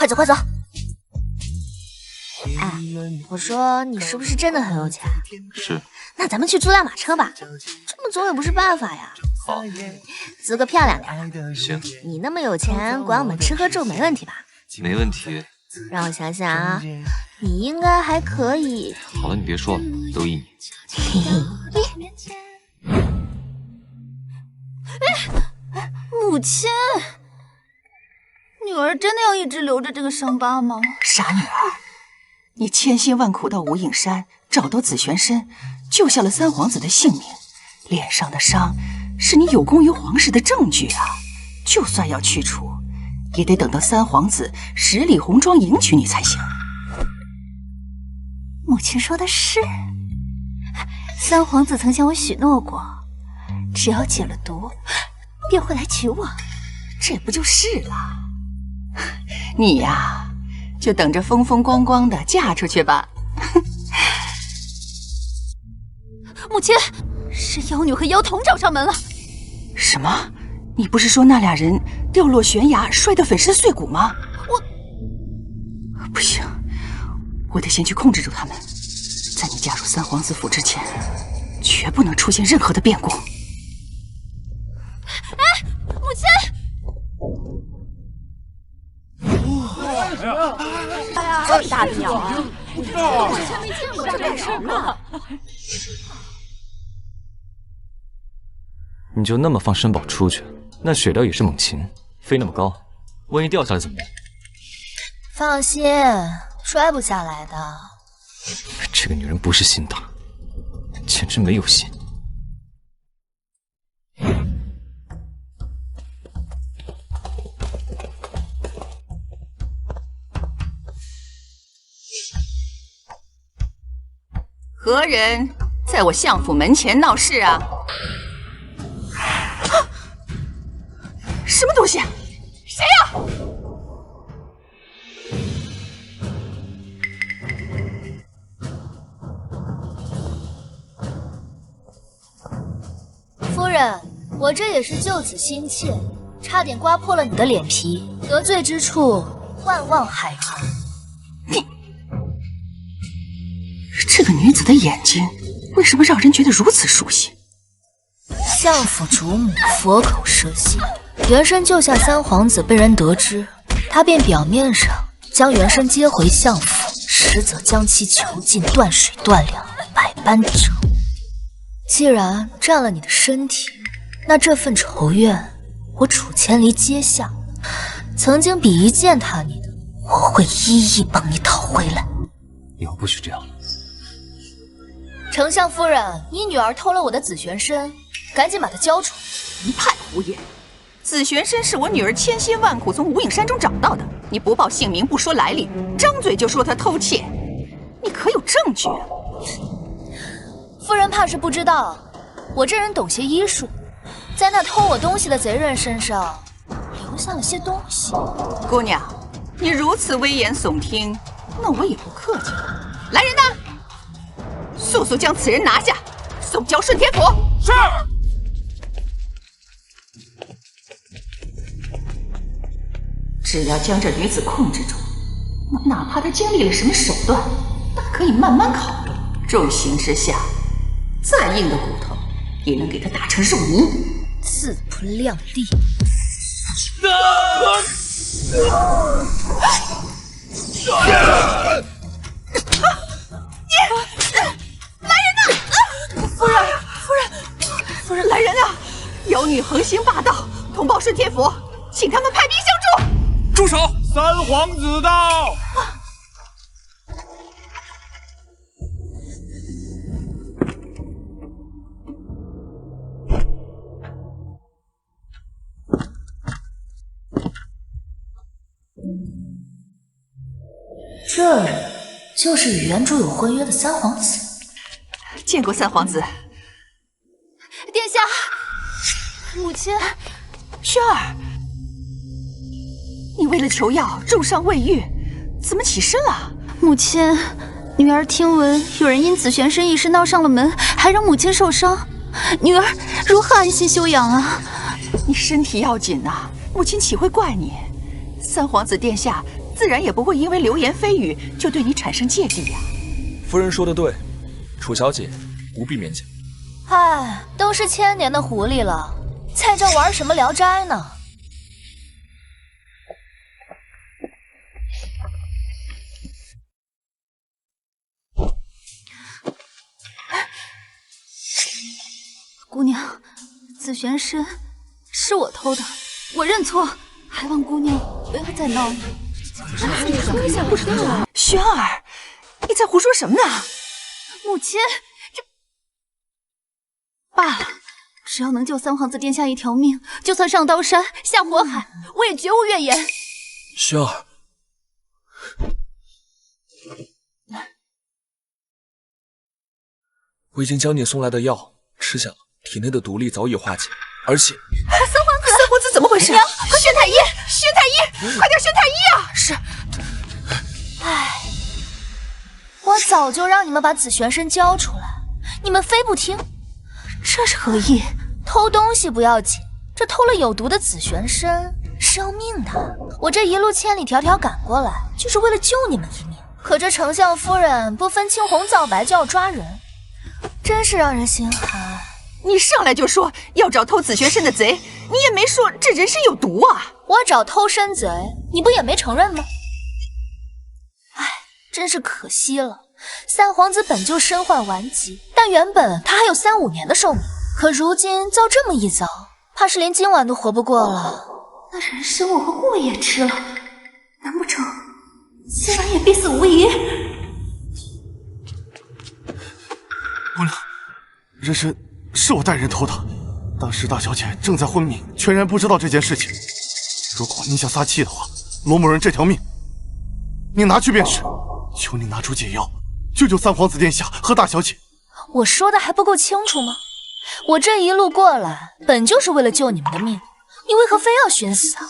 快走快走！哎，我说你是不是真的很有钱？是。那咱们去租辆马车吧，这么走也不是办法呀。好，租个漂亮点的。行。你那么有钱，管我们吃喝住没问题吧？没问题。让我想想啊，你应该还可以。好了，你别说了，都依你。母亲，女儿真的要一直留着这个伤疤吗？傻女儿，你千辛万苦到无影山找到紫玄参，救下了三皇子的性命，脸上的伤是你有功于皇室的证据啊！就算要去除，也得等到三皇子十里红妆迎娶你才行。母亲说的是，三皇子曾向我许诺过，只要解了毒，便会来娶我。这不就是了？你呀，就等着风风光光的嫁出去吧。母亲，是妖女和妖童找上门了。什么？你不是说那俩人掉落悬崖，摔得粉身碎骨吗？不行，我得先去控制住他们，在你嫁入三皇子府之前，绝不能出现任何的变故。哎，母亲！哎呀，这大的鸟啊！我之前没见过这么事呢。你就那么放申宝出去？那水疗也是猛禽，飞那么高，万一掉下来怎么办？放心，摔不下来的。这个女人不是心大，简直没有心。何人在我相府门前闹事啊？什么东西？谁呀？夫人，我这也是救此心切，差点刮破了你的脸皮，得罪之处万望海涵。你，这个女子的眼睛为什么让人觉得如此熟悉？相府主母佛口蛇心，元生救下三皇子被人得知，他便表面上将元生接回相府，实则将其囚禁，断水断粮，百般折磨。既然占了你的身体，那这份仇怨我楚千离接下。曾经比一践踏你的，我会一一帮你讨回来。以后不许这样了。丞相夫人，你女儿偷了我的紫玄参，赶紧把她交出来。一派胡言！紫玄参是我女儿千辛万苦从无影山中找到的，你不报姓名，不说来历，张嘴就说她偷窃，你可有证据？夫人怕是不知道，我这人懂些医术，在那偷我东西的贼人身上留下了些东西。姑娘，你如此危言耸听，那我也不客气了。来人呐，速速将此人拿下，送交顺天府。是。只要将这女子控制住，那哪怕她经历了什么手段，大可以慢慢考虑。重刑之下，再硬的骨头也能给她打成肉泥。自不量力！夫人，来人啊！妖女横行霸道，通报顺天府，请他们派兵相助。住手！三皇子到！这人就是与原主有婚约的三皇子。见过三皇子。殿下，母亲，萱儿，你为了求药重伤未愈，怎么起身了？母亲，女儿听闻有人因紫玄参一事闹上了门，还让母亲受伤，女儿如何安心休养啊？你身体要紧呐，母亲岂会怪你？三皇子殿下自然也不会因为流言蜚语就对你产生芥蒂呀。夫人说的对，楚小姐不必勉强。唉，都是1000年的狐狸了，在这玩什么聊斋呢？姑娘，紫玄参是我偷的，我认错，还望姑娘不要再闹了。说一下不知道啊，轩儿，你在胡说什么呢？母亲，这罢了，只要能救三皇子殿下一条命，就算上刀山下火海，我也绝无怨言。轩儿，我已经将你送来的药吃下了，体内的毒力早已化解，而且三皇子怎么回事？娘，快宣太医！宣太医，快点宣太医啊！是。唉，我早就让你们把紫玄参交出来，你们非不听，这是何意？偷东西不要紧，这偷了有毒的紫玄参是要命的。我这一路千里迢迢赶过来，就是为了救你们一命。可这丞相夫人不分青红皂白就要抓人，真是让人心寒。你上来就说要找偷紫玄参的贼，你也没说这人参有毒啊！我找偷参贼，你不也没承认吗？唉，真是可惜了。三皇子本就身患顽疾，但原本他还有3、5年的寿命，可如今遭这么一遭，怕是连今晚都活不过了。那人参我和顾也吃了，难不成今晚也必死无疑？姑娘，人参是我带人偷的，当时大小姐正在昏迷，全然不知道这件事情。如果你想撒气的话，罗某人这条命，你拿去便是。求你拿出解药，救救三皇子殿下和大小姐。我说的还不够清楚吗？我这一路过来，本就是为了救你们的命，你为何非要寻死啊？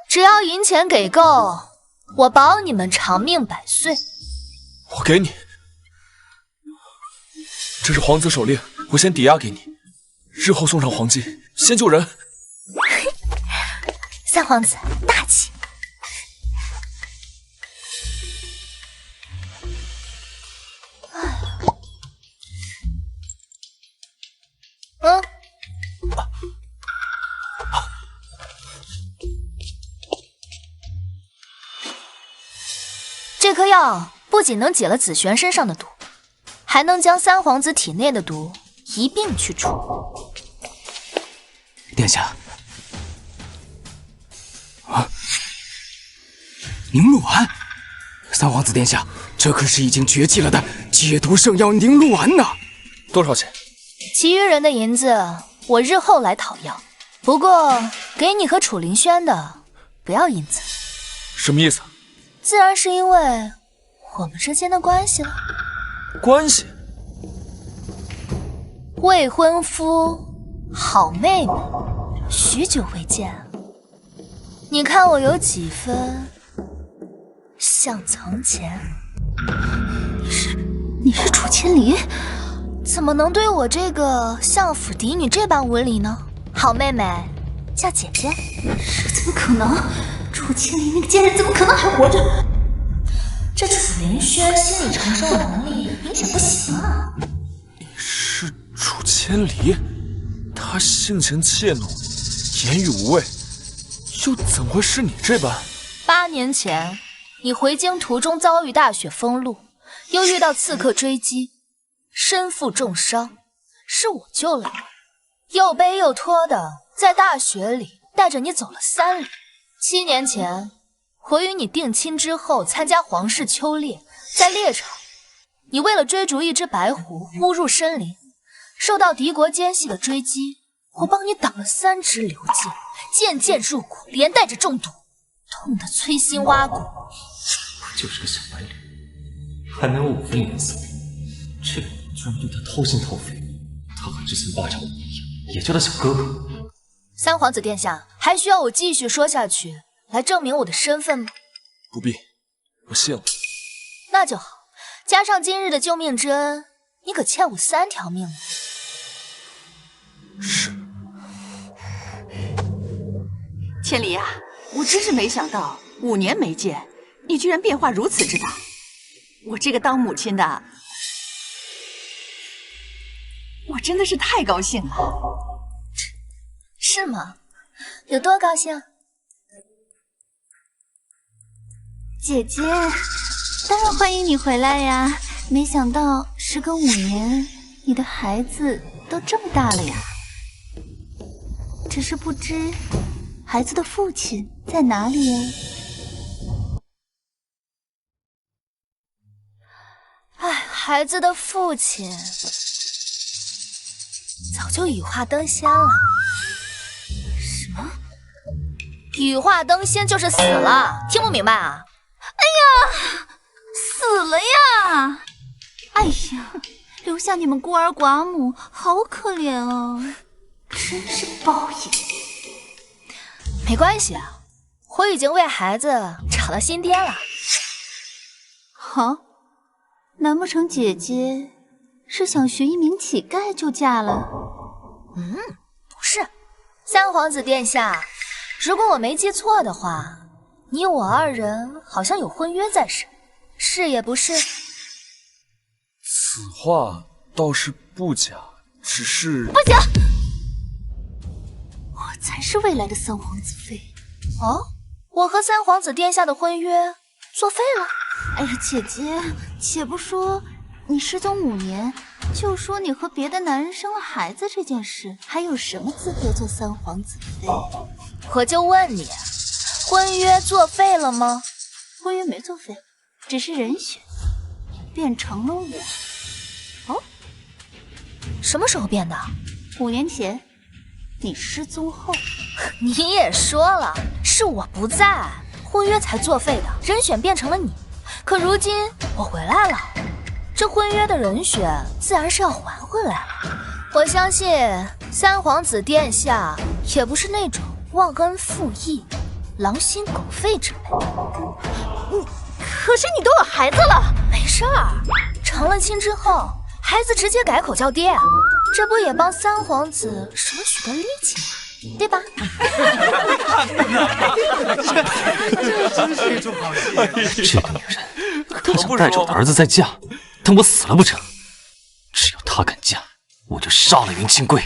只要银钱给够，我保你们长命百岁。我给你，这是皇子手令，我先抵押给你，日后送上黄金，先救人。三皇子大气。这颗药不仅能解了紫璇身上的毒，还能将三皇子体内的毒一并去除。殿下，凝露丸，三皇子殿下，这可是已经绝迹了的解毒圣药凝露丸呐！多少钱？其余人的银子我日后来讨要，不过给你和楚凌轩的不要银子。什么意思？自然是因为我们之间的关系了。关系？未婚夫，好妹妹，许久未见，你看我有几分像从前？你是楚千里？怎么能对我这个相府嫡女这般无礼呢？好妹妹，叫姐姐。这怎么可能？楚千里那个贱人怎么可能还活着？这楚凌轩心理承受能力明显不行啊！你是楚千里？他性情怯懦，言语无味，又怎会是你这般？8年前，你回京途中遭遇大雪封路，又遇到刺客追击，身负重伤，是我救了你，又背又拖的在大雪里带着你走了3里。7年前，我与你定亲之后，参加皇室秋猎，在猎场，你为了追逐一只白狐，误入深林，受到敌国奸细的追击，我帮你挡了3支流箭，箭箭入骨，连带着中毒，痛得摧心挖骨。不就是个小白脸，还没有5分颜色，这个你居然对他掏心掏肺，他和之前霸占我一样，也叫他小哥哥。三皇子殿下，还需要我继续说下去来证明我的身份吗？不必，我信了。那就好，加上今日的救命之恩，你可欠我3条命呢。是。千里呀，我真是没想到5年没见，你居然变化如此之大，我这个当母亲的，我真的是太高兴了。是吗？有多高兴？姐姐，当然欢迎你回来呀！没想到时隔5年，你的孩子都这么大了呀。只是不知孩子的父亲在哪里哦？哎，孩子的父亲早就羽化登仙了。什么？羽化登仙就是死了，听不明白啊？哎呀，死了呀！哎呀，留下你们孤儿寡母，好可怜啊！真是报应。没关系啊，我已经为孩子找到新爹了。好，难不成姐姐是想学一名乞丐就嫁了？不是，三皇子殿下，如果我没记错的话，你我2人好像有婚约在身，是也不是？此话倒是不假，只是不行，我才是未来的三皇子妃。哦，我和三皇子殿下的婚约作废了？哎呀，姐姐，且不说你失踪5年，就说你和别的男人生了孩子这件事，还有什么资格做三皇子妃？我就问你，婚约作废了吗？婚约没作废，只是人选变成了我。哦，什么时候变的？5年前，你失踪后。你也说了，是我不在，婚约才作废的，人选变成了你。可如今我回来了，这婚约的人选自然是要还回来了。我相信三皇子殿下也不是那种忘恩负义、狼心狗肺之类的。可是你都有孩子了。没事儿，成了亲之后，孩子直接改口叫爹，这不也帮三皇子省了许多力气吗？对吧？这个女人她想带着我的儿子再嫁，等我死了不成？只要她敢嫁，我就杀了云清贵。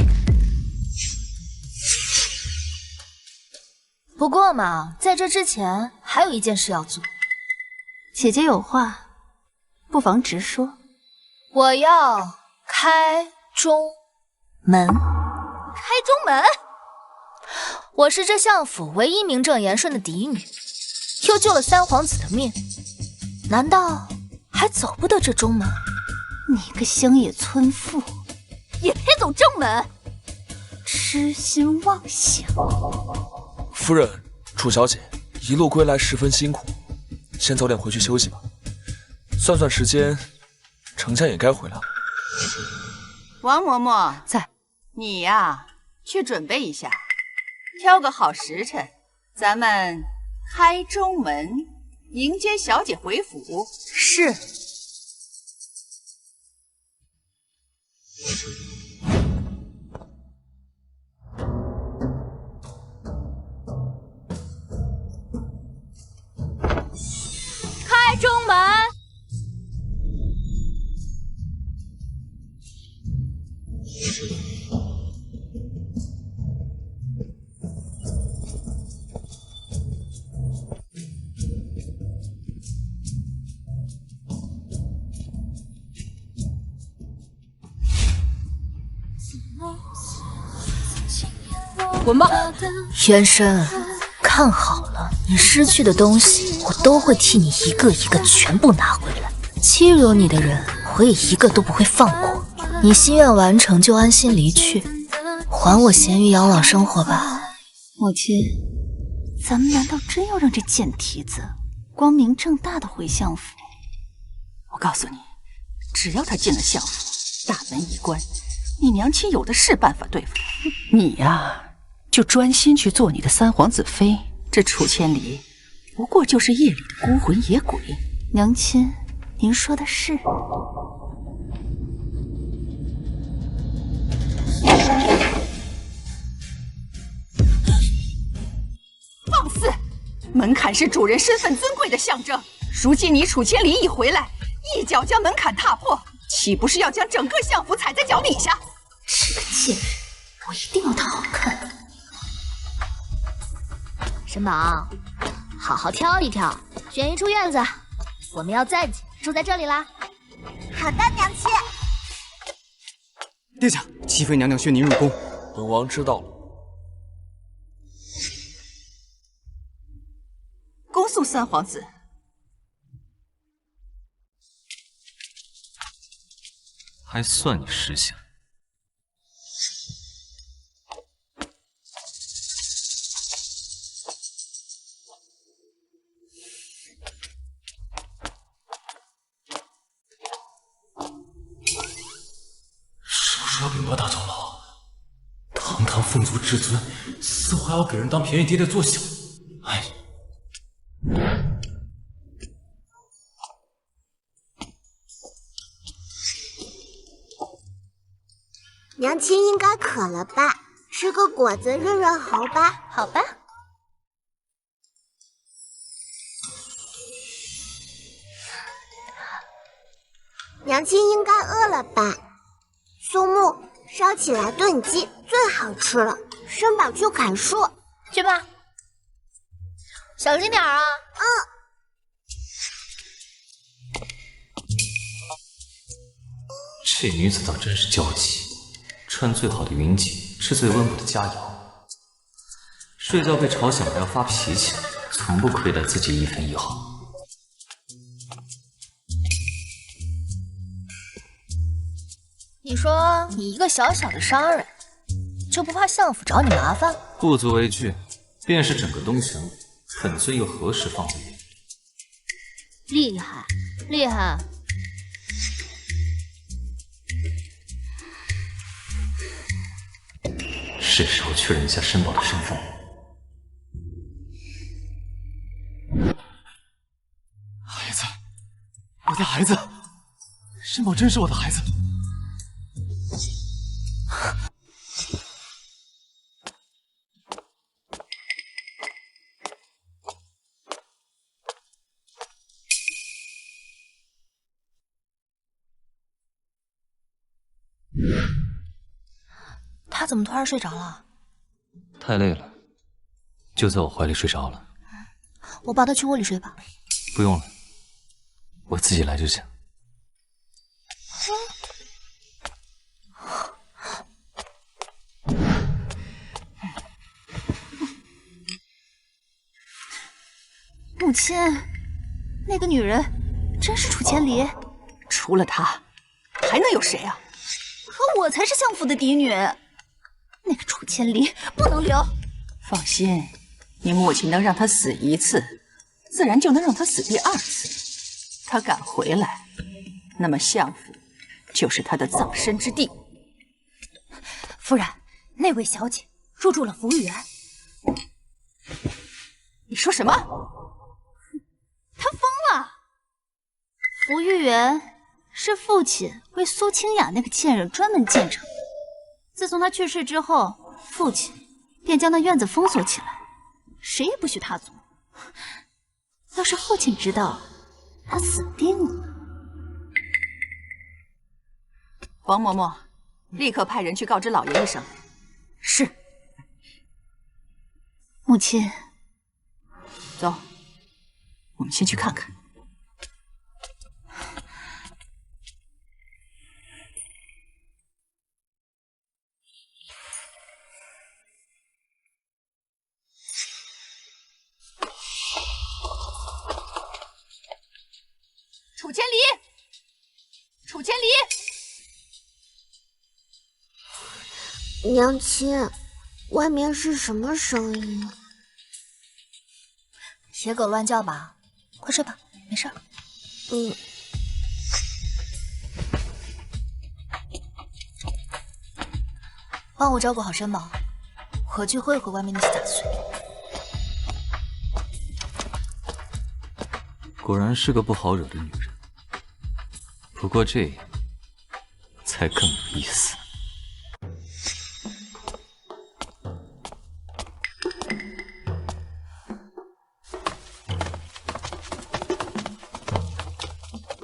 不过嘛，在这之前还有一件事要做。姐姐有话，不妨直说。我要开中门。开中门？我是这相府唯一名正言顺的嫡女，又救了三皇子的命，难道还走不得这中门？你个乡野村妇，也配走正门？痴心妄想！夫人、楚小姐一路归来十分辛苦，先早点回去休息吧。算算时间，丞相也该回来了。王嬷嬷在，你呀，去准备一下，挑个好时辰，咱们开中门迎接小姐回府。是。开中门。滚吧！渊深，看好了，你失去的东西，我都会替你一个一个全部拿回来。欺辱你的人，我也一个都不会放过。你心愿完成就安心离去，还我咸鱼养老生活吧。母亲，咱们难道真要让这贱蹄子光明正大的回相府？我告诉你，只要他进了相府，大门一关，你娘亲有的是办法对付他。你呀，就专心去做你的三皇子妃。这楚千里不过就是夜里的孤魂野鬼。娘亲，您说的是。放肆！门槛是主人身份尊贵的象征。如今你楚千里一回来，一脚将门槛踏破，岂不是要将整个相府踩在脚底下？这个贱人，我一定要她好看。沈宝，好好挑一挑，选一处院子，我们要暂且住在这里啦。好的，娘亲。殿下，齐妃娘娘宣您入宫。本王知道了。恭送三皇子。还算你识相。是不是要被魔打走了？堂堂凤族至尊，似乎还要给人当便宜爹的作秀。哎。娘亲应该渴了吧？吃个果子润润喉吧。好吧。娘亲应该饿了吧？苏木，烧起来炖鸡最好吃了。申宝去砍树，去吧，小心点啊。这女子倒真是娇气。穿最好的云锦，吃最温补的佳肴，睡觉被吵醒还要发脾气，从不亏待自己一分一毫。你说你一个小小的商人，就不怕相府找你麻烦？不足为惧，便是整个东城，本尊又何时放在眼里？厉害，厉害！是时候确认一下申宝的身份。孩子，我的孩子，申宝真是我的孩子。他怎么突然睡着了？太累了，就在我怀里睡着了。我抱他去窝里睡吧。不用了，我自己来就行。母亲，那个女人真是楚千里？除了她，还能有谁啊？可我才是相府的嫡女，那个楚千里不能留。放心，你母亲能让她死一次，自然就能让她死第二次。她敢回来，那么相府就是她的葬身之地。夫人，那位小姐入住了福玉园。你说什么？她疯了！福玉园是父亲为苏清雅那个贱人专门建成的。自从她去世之后，父亲便将那院子封锁起来，谁也不许踏足。要是父亲知道，他死定了。王嬷嬷，立刻派人去告知老爷一声。是。母亲，走，我们先去看看。楚千里，楚千里，娘亲，外面是什么声音？野狗乱叫吧，快睡吧，没事。帮我照顾好申宝，我去会会外面那些杂碎。果然是个不好惹的女人，不过这样才更有意思。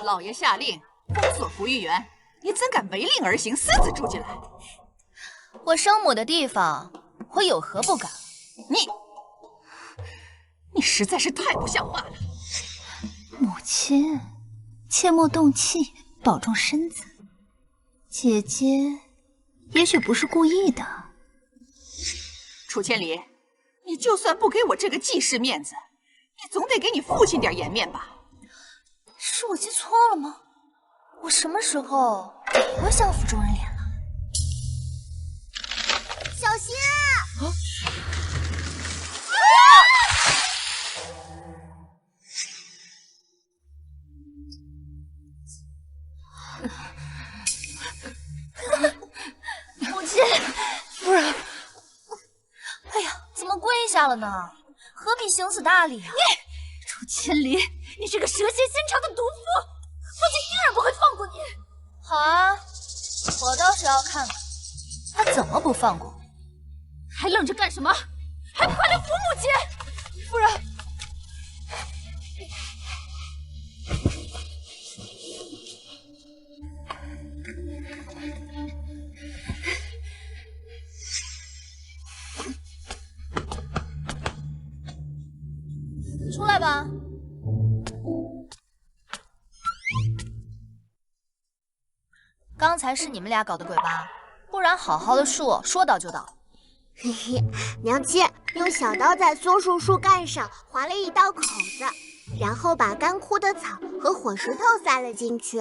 老爷下令封锁福玉园，你怎敢违令而行，私自住进来？我生母的地方，我有何不敢？你实在是太不像话了。母亲，切莫动气，保重身子。姐姐也许不是故意的。楚千里，你就算不给我这个继室面子，你总得给你父亲点颜面吧？是我记错了吗？我什么时候给过相府中人脸了？小心啊！母亲，夫人，哎呀，怎么跪下了呢？何必行此大礼啊！楚千里，你这个蛇蝎心肠的毒妇，父亲定然不会放过你。好啊，我倒是要看看他怎么不放过我。还愣着干什么？还不快来扶母亲！夫人，出来吧。刚才是你们俩搞的鬼吧？不然好好的树说倒就倒。嘿嘿，娘亲用小刀在松树树干上划了一道口子，然后把干枯的草和火石头塞了进去。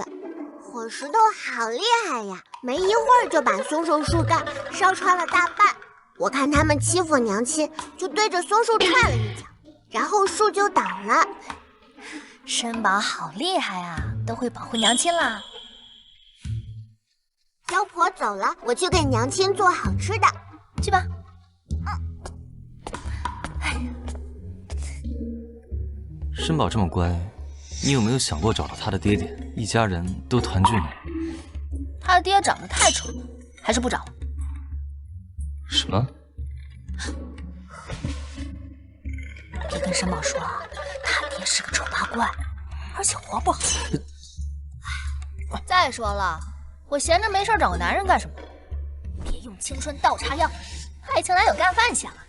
火石头好厉害呀，没一会儿就把松树树干烧穿了大半。我看他们欺负娘亲，就对着松树踹了一脚，然后树就倒了。申宝好厉害啊，都会保护娘亲啦。妖婆走了，我去给娘亲做好吃的。去吧。申宝这么乖，你有没有想过找到他的爹爹，一家人都团聚呢？他的爹长得太丑了，还是不找了。什么？别跟申宝说啊，他爹是个丑八怪，而且活不好。再说了，我闲着没事找个男人干什么？别用青春倒插秧，爱情哪有干饭香啊？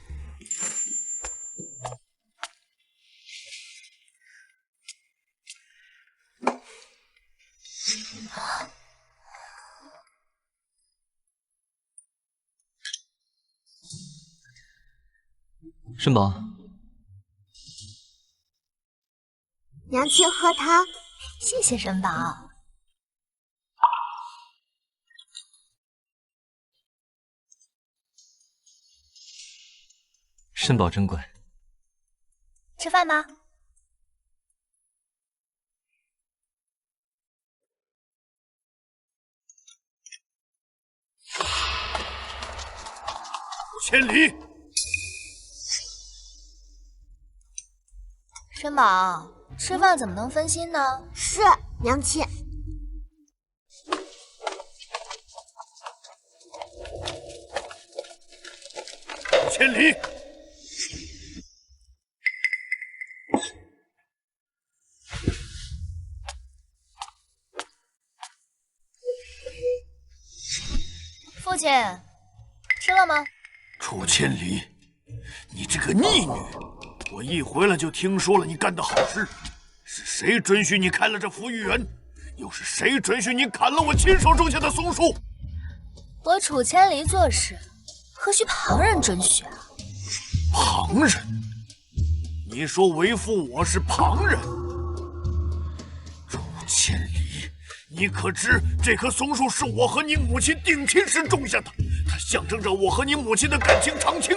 申宝，娘亲喝汤。谢谢申宝。申宝真乖。吃饭吧。千里，申宝，吃饭怎么能分心呢？是，娘亲。千里，父亲，吃了吗？楚千里，你这个逆女！我一回来就听说了你干的好事，是谁准许你开了这福玉园？又是谁准许你砍了我亲手种下的松树？我楚千里做事，何须旁人准许啊？旁人？你说为父我是旁人？楚千里，你可知这棵松树是我和你母亲定亲时种下的，它象征着我和你母亲的感情长青。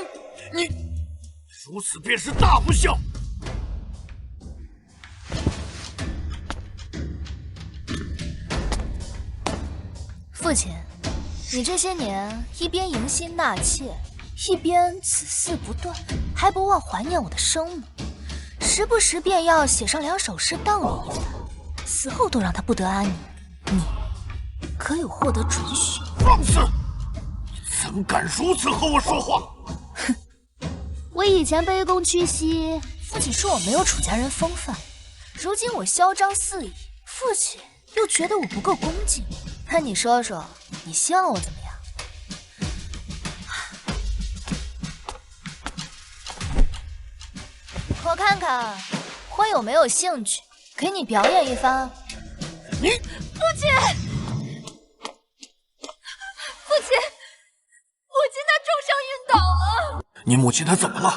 你如此便是大不孝。父亲，你这些年一边迎亲纳妾，一边此事不断，还不忘怀念我的生母，时不时便要写上2首诗悼你一番，死后都让她不得安宁。你可有获得准许？放肆！你怎敢如此和我说话？哼！我以前卑躬屈膝，父亲说我没有楚家人风范，如今我嚣张肆意，父亲又觉得我不够恭敬。那你说说，你希望我怎么样？我看看我有没有兴趣给你表演一番。你父亲，她重伤晕倒了。你母亲她怎么了？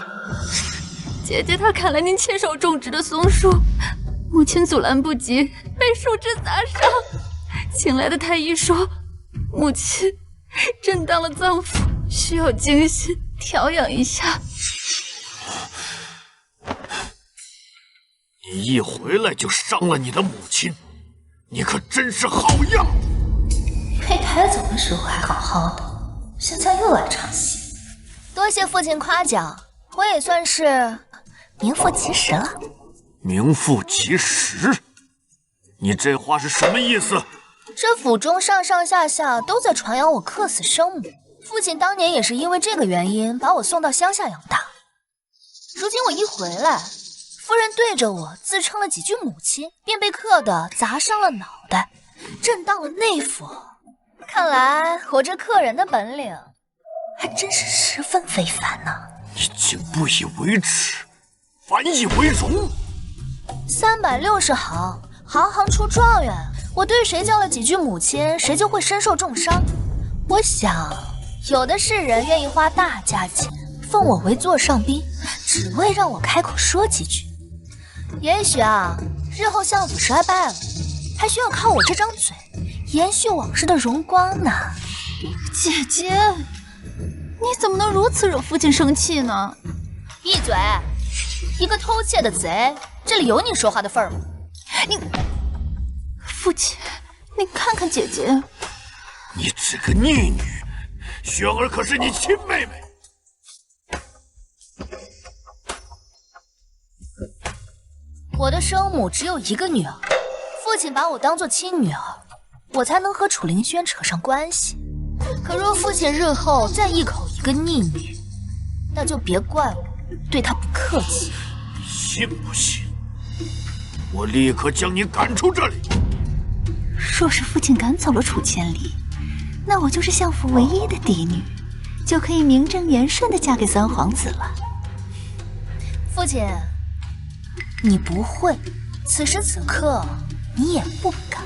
姐姐她砍了您亲手种植的松树，母亲阻拦不及，被树枝砸伤。请来的太医说，母亲震荡了脏腑，需要精心调养一下。你一回来就伤了你的母亲，你可真是好样！胚胎走的时候还好好的，现在又来唱戏。多谢父亲夸奖，我也算是名副其实了。名副其实？你这话是什么意思？这府中上上下下都在传扬我克死生母，父亲当年也是因为这个原因把我送到乡下养大。如今我一回来，夫人对着我自称了几句母亲，便被克得砸伤了脑袋，震荡了内腑。看来我这克人的本领还真是十分非凡呢。你竟不以为耻，反以为荣。360行，行行出状元。我对谁叫了几句母亲，谁就会身受重伤。我想，有的是人愿意花大价钱奉我为座上宾，只为让我开口说几句。也许啊，日后相府衰败了，还需要靠我这张嘴延续往事的荣光呢。姐姐，你怎么能如此惹父亲生气呢？闭嘴！一个偷窃的贼，这里有你说话的份儿吗？父亲，您看看姐姐。你这个逆女，雪儿可是你亲妹妹。我的生母只有一个女儿，父亲把我当作亲女儿，我才能和楚凌轩扯上关系。可若父亲日后再一口一个逆女，那就别怪我对他不客气。信不信？我立刻将你赶出这里。若是父亲赶走了楚千里，那我就是相府唯一的嫡女，就可以名正言顺地嫁给三皇子了。父亲，你不会，此时此刻你也不敢。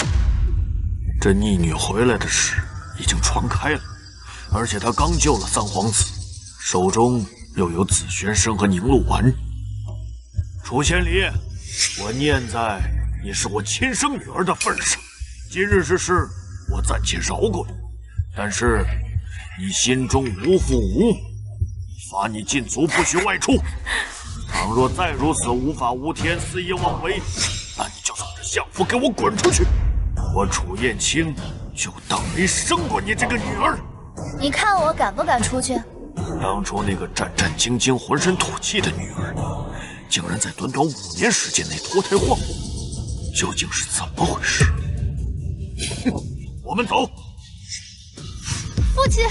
这逆女回来的事已经传开了，而且她刚救了三皇子，手中又有紫玄参和凝露丸。楚千里，我念在你是我亲生女儿的份上，今日之事我暂且饶过你，但是你心中无父无母，罚你禁足，不许外出。倘若再如此无法无天、肆意妄为，那你就从这相府给我滚出去！我楚燕青就当没生过你这个女儿。你看我敢不敢出去？当初那个战战兢兢、浑身土气的女儿，竟然在短短5年时间内脱胎换骨，究竟是怎么回事？我们走。父亲，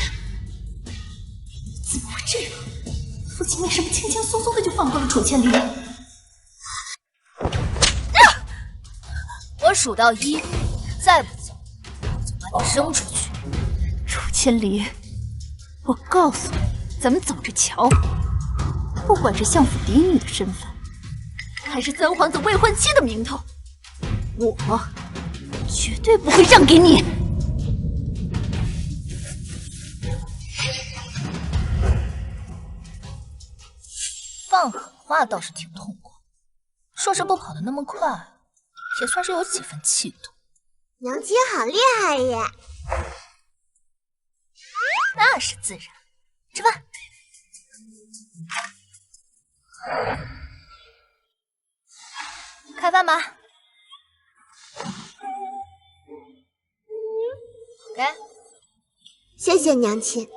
怎么会这样？父亲为什么轻轻松松的就放过了楚千里？我数到1，再不走，我就把你扔出去。楚千里，我告诉你，咱们走着瞧。不管是相府嫡女的身份，还是三皇子未婚妻的名头，我绝对不会让给你。放狠话倒是挺痛快，说是不跑得那么快，也算是有几分气度。娘亲好厉害耶！那是自然。吃饭。开饭吧。给。谢谢娘亲。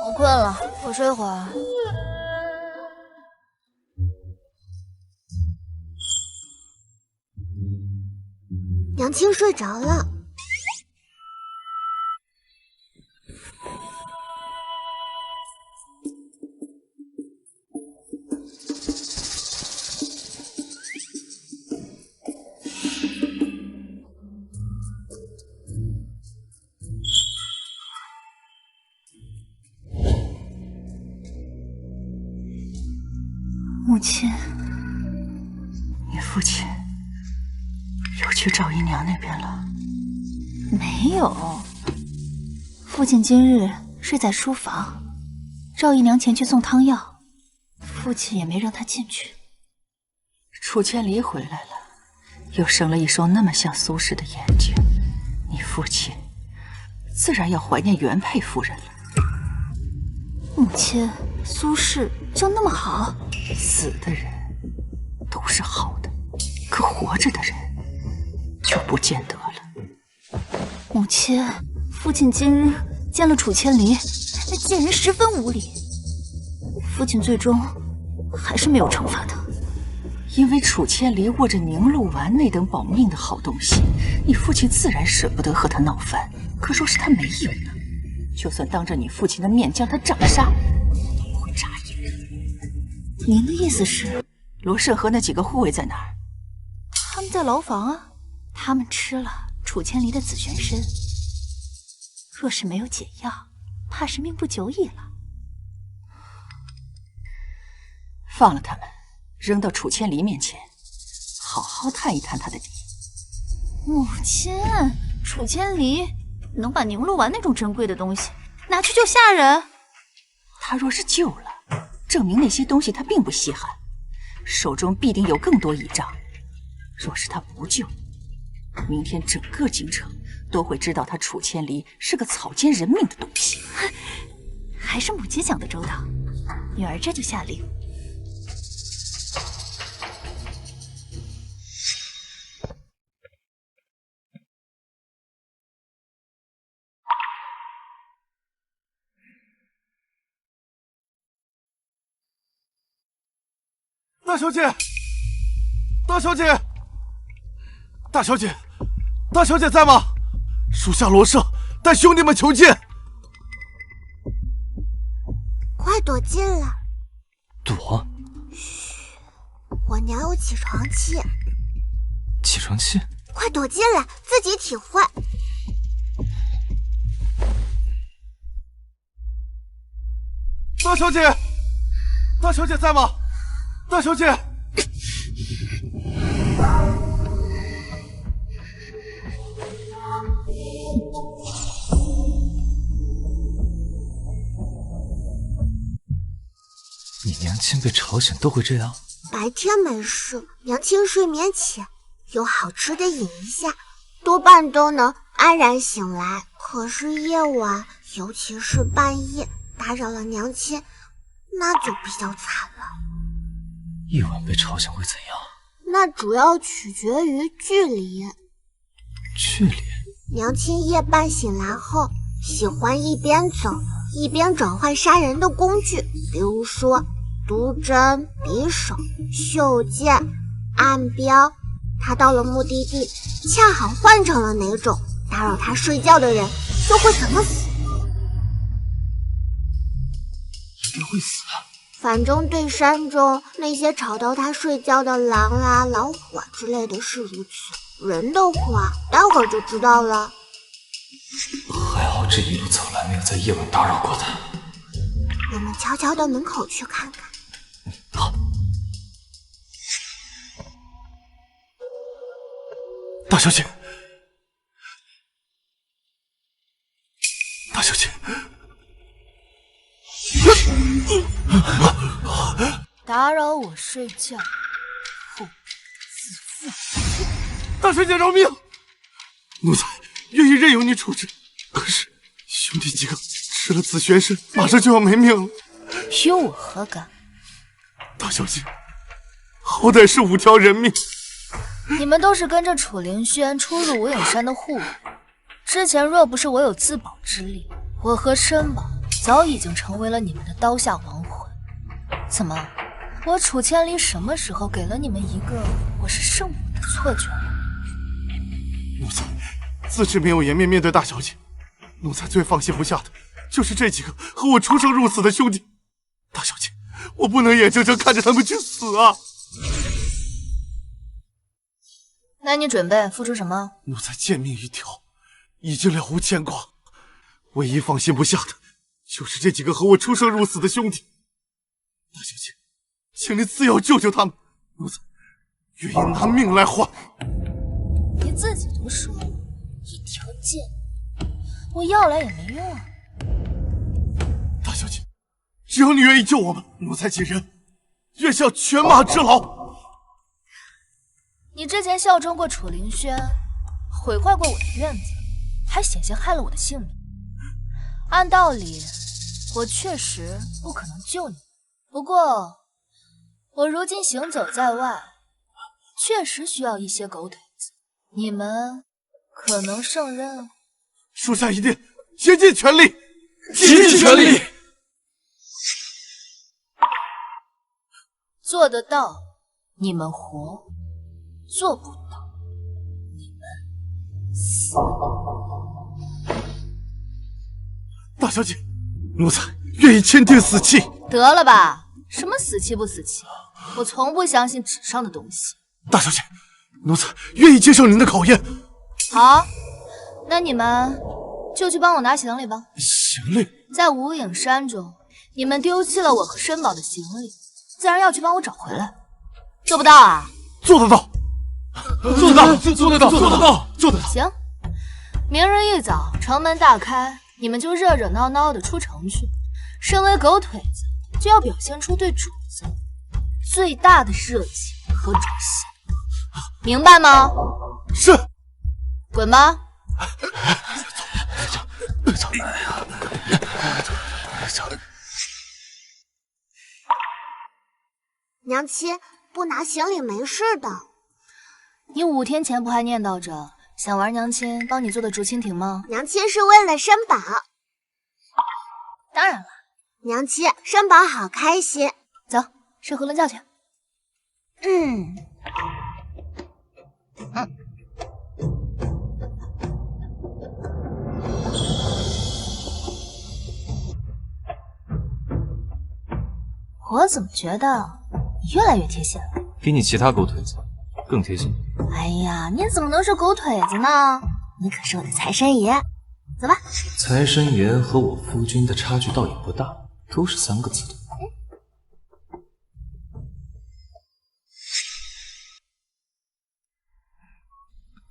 我困了，我睡会儿。娘亲睡着了。母亲，你父亲又去赵姨娘那边了？没有，父亲今日睡在书房，赵姨娘前去送汤药，父亲也没让他进去。楚千里回来了，又生了一双那么像苏轼的眼睛，你父亲自然要怀念原配夫人了。母亲，苏轼就那么好？死的人都是好的，可活着的人就不见得了。母亲，父亲今日见了楚千里，那贱人十分无礼，父亲最终还是没有惩罚他。因为楚千里握着凝露丸那等保命的好东西，你父亲自然舍不得和他闹翻。可若是他没有呢？就算当着你父亲的面将他斩杀，都不会眨眼。您的意思是，罗胜和那几个护卫在哪儿？他们在牢房啊。他们吃了楚千里的紫玄参，若是没有解药，怕是命不久矣了。放了他们，扔到楚千里面前，好好探一探他的底。母亲，楚千里能把凝露丸那种珍贵的东西拿去救下人？他若是救了，证明那些东西他并不稀罕，手中必定有更多倚仗。若是他不救，明天整个京城都会知道他楚千里是个草菅人命的东西。还是母亲想得周到，女儿这就下令。大小姐，大小姐，大小姐，大小姐在吗？属下罗胜带兄弟们求见。快躲进来！躲？嘘，我娘有起床气。起床气？快躲进来，自己体会。大小姐，大小姐在吗？大小姐，你娘亲被吵醒都会这样？白天没事，娘亲睡眠前有好吃的饮一下，多半都能安然醒来。可是夜晚，尤其是半夜，打扰了娘亲，那就比较惨了。夜晚被吵醒会怎样？那主要取决于距离。距离？娘亲夜半醒来后，喜欢一边走一边转换杀人的工具，比如说毒针、匕首、袖剑、暗镖。她到了目的地，恰好换成了哪种，打扰她睡觉的人就会怎么死。一定会死。反正对山中那些吵到他睡觉的狼啊、老虎啊之类的是如此，人的话待会儿就知道了。还好这一路走来没有在夜晚打扰过他。我们悄悄到门口去看看。好。大小姐，大小姐。打扰我睡觉，父自负。大小姐饶命！奴才愿意任由你处置，可是兄弟几个吃了紫玄参，马上就要没命了。与我何干？大小姐，好歹是5条人命。你们都是跟着楚凌轩出入无影山的护卫，之前若不是我有自保之力，我和申王早已经成为了你们的刀下亡魂。怎么，我楚千里什么时候给了你们一个我是圣母的错觉了？奴才自知没有颜面面对大小姐，奴才最放心不下的就是这几个和我出生入死的兄弟。大小姐，我不能眼睁睁看着他们去死啊！那你准备付出什么？奴才贱命一条，已经了无牵挂。唯一放心不下的就是这几个和我出生入死的兄弟。大小姐，请你自有救救他们，奴才愿意拿命来换。你自己都说了，一条贱，我要来也没用啊。大小姐，只要你愿意救我们，奴才几人愿效犬马之劳。你之前效忠过楚凌轩，毁坏过我的院子，还险些害了我的性命。按道理，我确实不可能救你。不过，我如今行走在外，确实需要一些狗腿子。你们可能胜任。属下一定竭尽全力，竭尽全力。做得到，你们活；做不到，你们死。大小姐，奴才愿意签订死契。得了吧，什么死契不死契？我从不相信纸上的东西。大小姐，奴才愿意接受您的考验。好，那你们就去帮我拿行李吧。行李？在无影山中，你们丢弃了我和申宝的行李，自然要去帮我找回来。做不到啊？做得到，做得到，做得到，做得到，做得到。行，明日一早城门大开，你们就热热闹闹的出城去。身为狗腿子，就要表现出对主子最大的热情和忠心，明白吗？是。滚吧。娘亲，不拿行李没事的。你5天前不还念叨着想玩娘亲帮你做的竹蜻蜓吗？娘亲是为了申宝。当然了。娘亲，申宝好开心。走，睡囫囵觉去。我怎么觉得你越来越贴心了？比你其他狗腿子更贴心。哎呀，你怎么能是狗腿子呢？你可是我的财神爷。走吧。财神爷和我夫君的差距倒也不大，都是3个字的。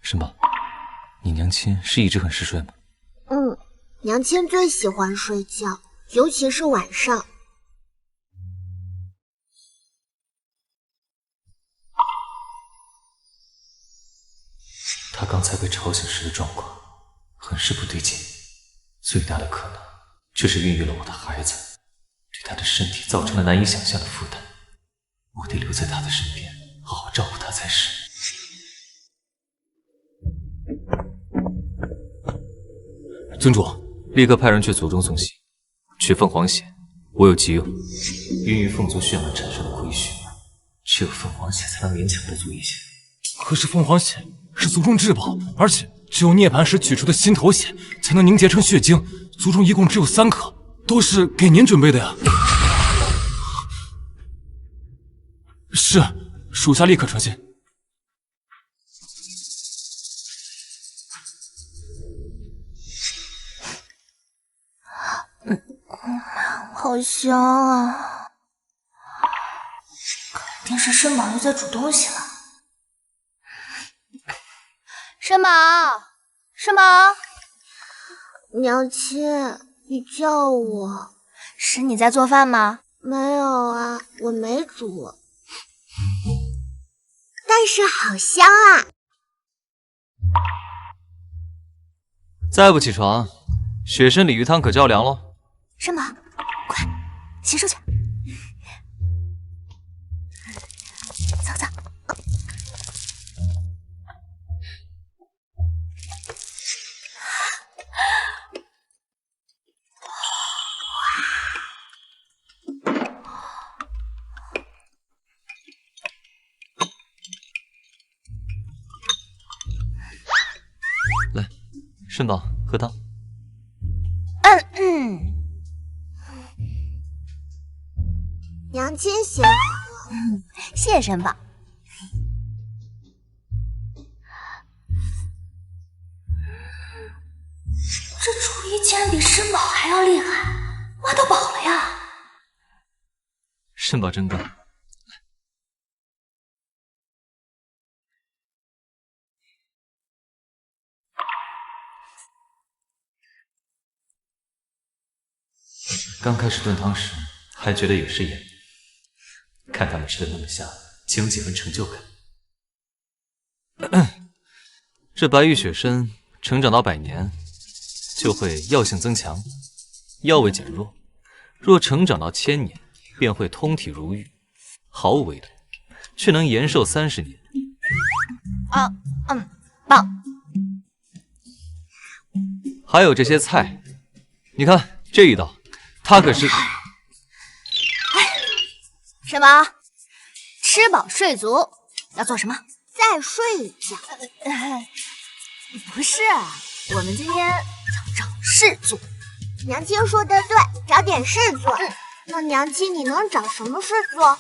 申宝，你娘亲是一直很嗜睡吗？娘亲最喜欢睡觉，尤其是晚上。她刚才被吵醒时的状况很是不对劲，最大的可能就是孕育了我的孩子，对她的身体造成了难以想象的负担。我得留在她的身边，好好照顾她才是。尊主，立刻派人去祖宗送信，取凤凰血，我有急用。孕育凤族血脉产生的亏虚，只有凤凰血才能勉强不足一些。可是凤凰血是族中至宝，而且只有涅槃时取出的心头血才能凝结成血晶，族中一共只有3颗，都是给您准备的呀。是，属下立刻传信。好香啊！肯定是申宝又在煮东西了。申宝，申宝，娘亲，你叫我？是你在做饭吗？没有啊，我没煮。但是好香啊！再不起床，雪参鲤鱼汤可叫凉喽。申宝，快洗漱去。走走。来，申宝，喝汤。娘亲喜欢喝。谢谢申宝。这厨艺竟然比申宝还要厉害，挖到宝了呀！申宝真刚，刚开始炖汤时还觉得有失眼，看他们吃的那么香，竟有几分成就感。这白玉雪参成长到100年，就会药性增强，药味减弱；若成长到1000年，便会通体如玉，毫无味道，却能延寿30年。棒。还有这些菜，你看这一道，它可是……什么？吃饱睡足？要做什么？再睡一觉。不是，我们今天要找事做。娘亲说的对，找点事做。那娘亲，你能找什么事做？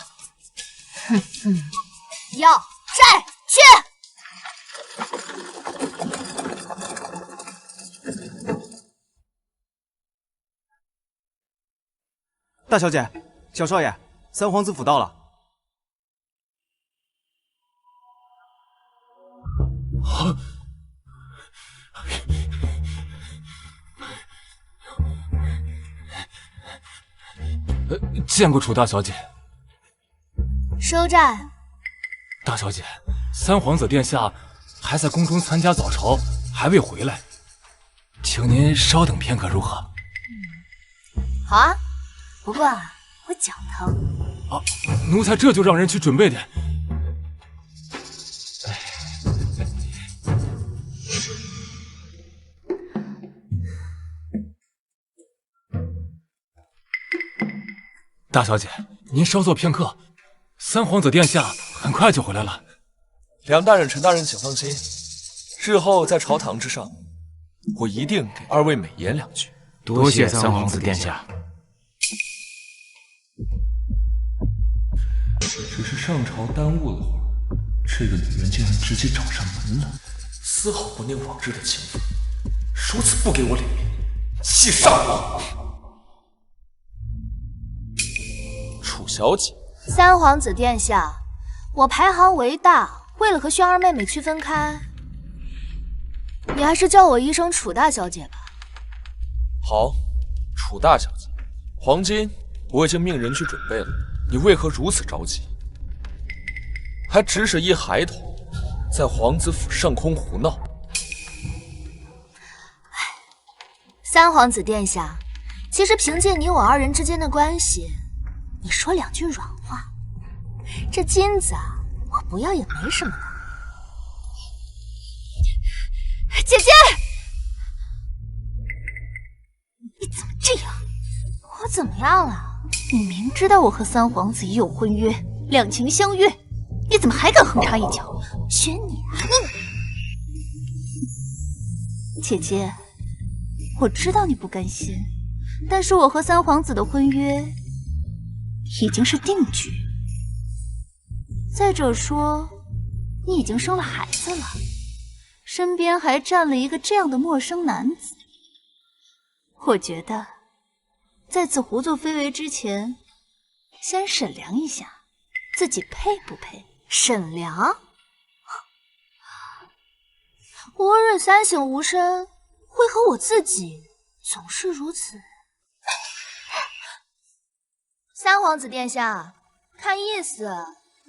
要债去。大小姐，小少爷，三皇子府到了。见过楚大小姐。收债。大小姐，三皇子殿下还在宫中参加早朝，还未回来，请您稍等片刻，如何？好啊，不过我脚疼。奴才这就让人去准备点。大小姐，您稍坐片刻，三皇子殿下很快就回来了。梁大人、陈大人，请放心，日后在朝堂之上，我一定给二位美言2句。多谢三皇子殿下。只是上朝耽误了会儿，这个女人竟然直接找上门来，丝毫不念往日的情分，如此不给我脸面，气煞我！楚小姐，三皇子殿下，我排行为大，为了和轩儿妹妹区分开，你还是叫我一声楚大小姐吧。好，楚大小姐，黄金我已经命人去准备了，你为何如此着急？还指使一孩童在皇子府上空胡闹。三皇子殿下，其实凭借你我2人之间的关系，你说2句软话，这金子啊，我不要也没什么的。姐姐，你怎么这样？我怎么样了？你明知道我和三皇子已有婚约，两情相悦，你怎么还敢横插一脚？选你啊！姐姐，我知道你不甘心，但是我和三皇子的婚约已经是定局。再者说，你已经生了孩子了，身边还站了一个这样的陌生男子，我觉得在此胡作非为之前，先审量一下自己配不配。沈良，吾日3省吾身，为何我自己总是如此？三皇子殿下，看意思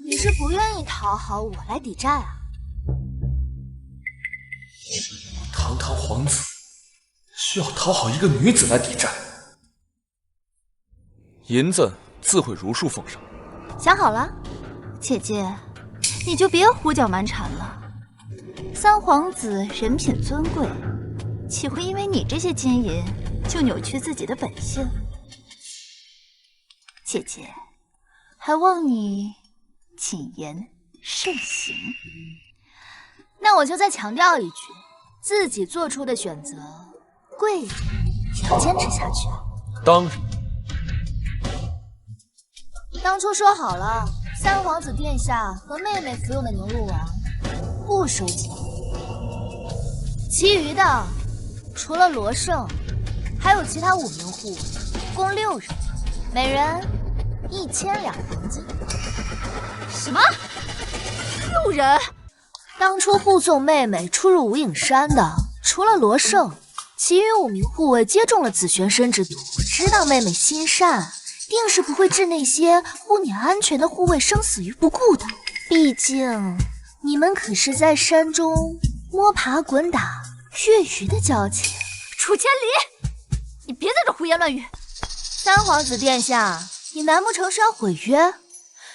你是不愿意讨好我来抵债啊？堂堂皇子需要讨好一个女子来抵债，银子自会如数奉上。想好了？姐姐，你就别胡搅蛮缠了。三皇子人品尊贵，岂会因为你这些金银就扭曲自己的本性？姐姐，还望你谨言慎行。那我就再强调一句，自己做出的选择，贵人也要坚持下去。当然。当初说好了，三皇子殿下和妹妹服用的牛鹿丸不收金，其余的除了罗胜，还有其他5名护卫，共6人，每人1000两黄金。什么？6人？当初护送妹妹出入无影山的，除了罗胜，其余5名护卫皆中了紫玄参之毒，知道妹妹心善，定是不会置那些护你安全的护卫生死于不顾的。毕竟你们可是在山中摸爬滚打、越狱的交情。楚千里，你别在这胡言乱语。三皇子殿下，你难不成是要毁约？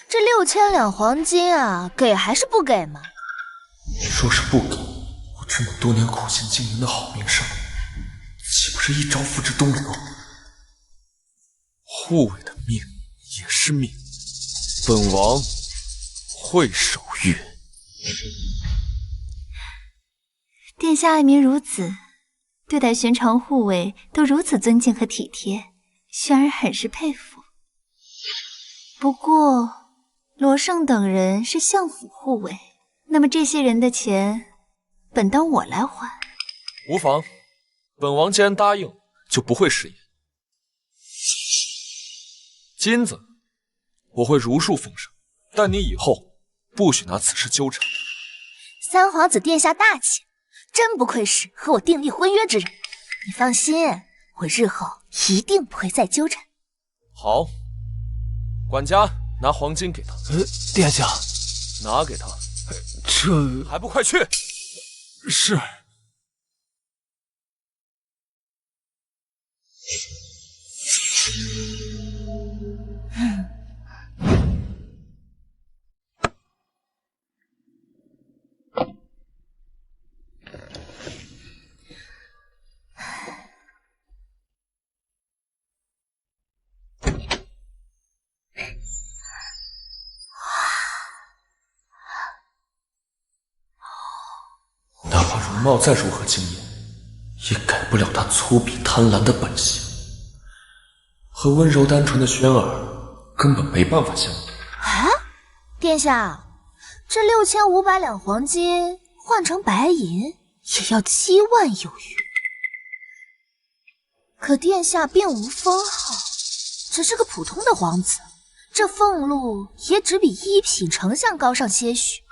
这6000两黄金啊，给还是不给嘛？若是不给，我这么多年苦心经营的好名声，岂不是一朝付之东流？护卫的命也是命，本王会守约。殿下爱民如子，对待寻常护卫都如此尊敬和体贴，轩儿很是佩服。不过罗胜等人是相府护卫，那么这些人的钱，本当我来还。无妨，本王既然答应，就不会食言。金子我会如数奉上，但你以后不许拿此事纠缠。三皇子殿下大气，真不愧是和我订立婚约之人。你放心，我日后一定不会再纠缠。好，管家拿黄金给他。殿下，拿给他。这还不快去！是。哪怕容貌再如何惊艳，也改不了他粗鄙贪婪的本性。和温柔单纯的轩儿根本没办法相比。啊，殿下，这6500两黄金换成白银也要7万有余。可殿下并无封号，只是个普通的皇子，这俸禄也只比一品丞相高上些许。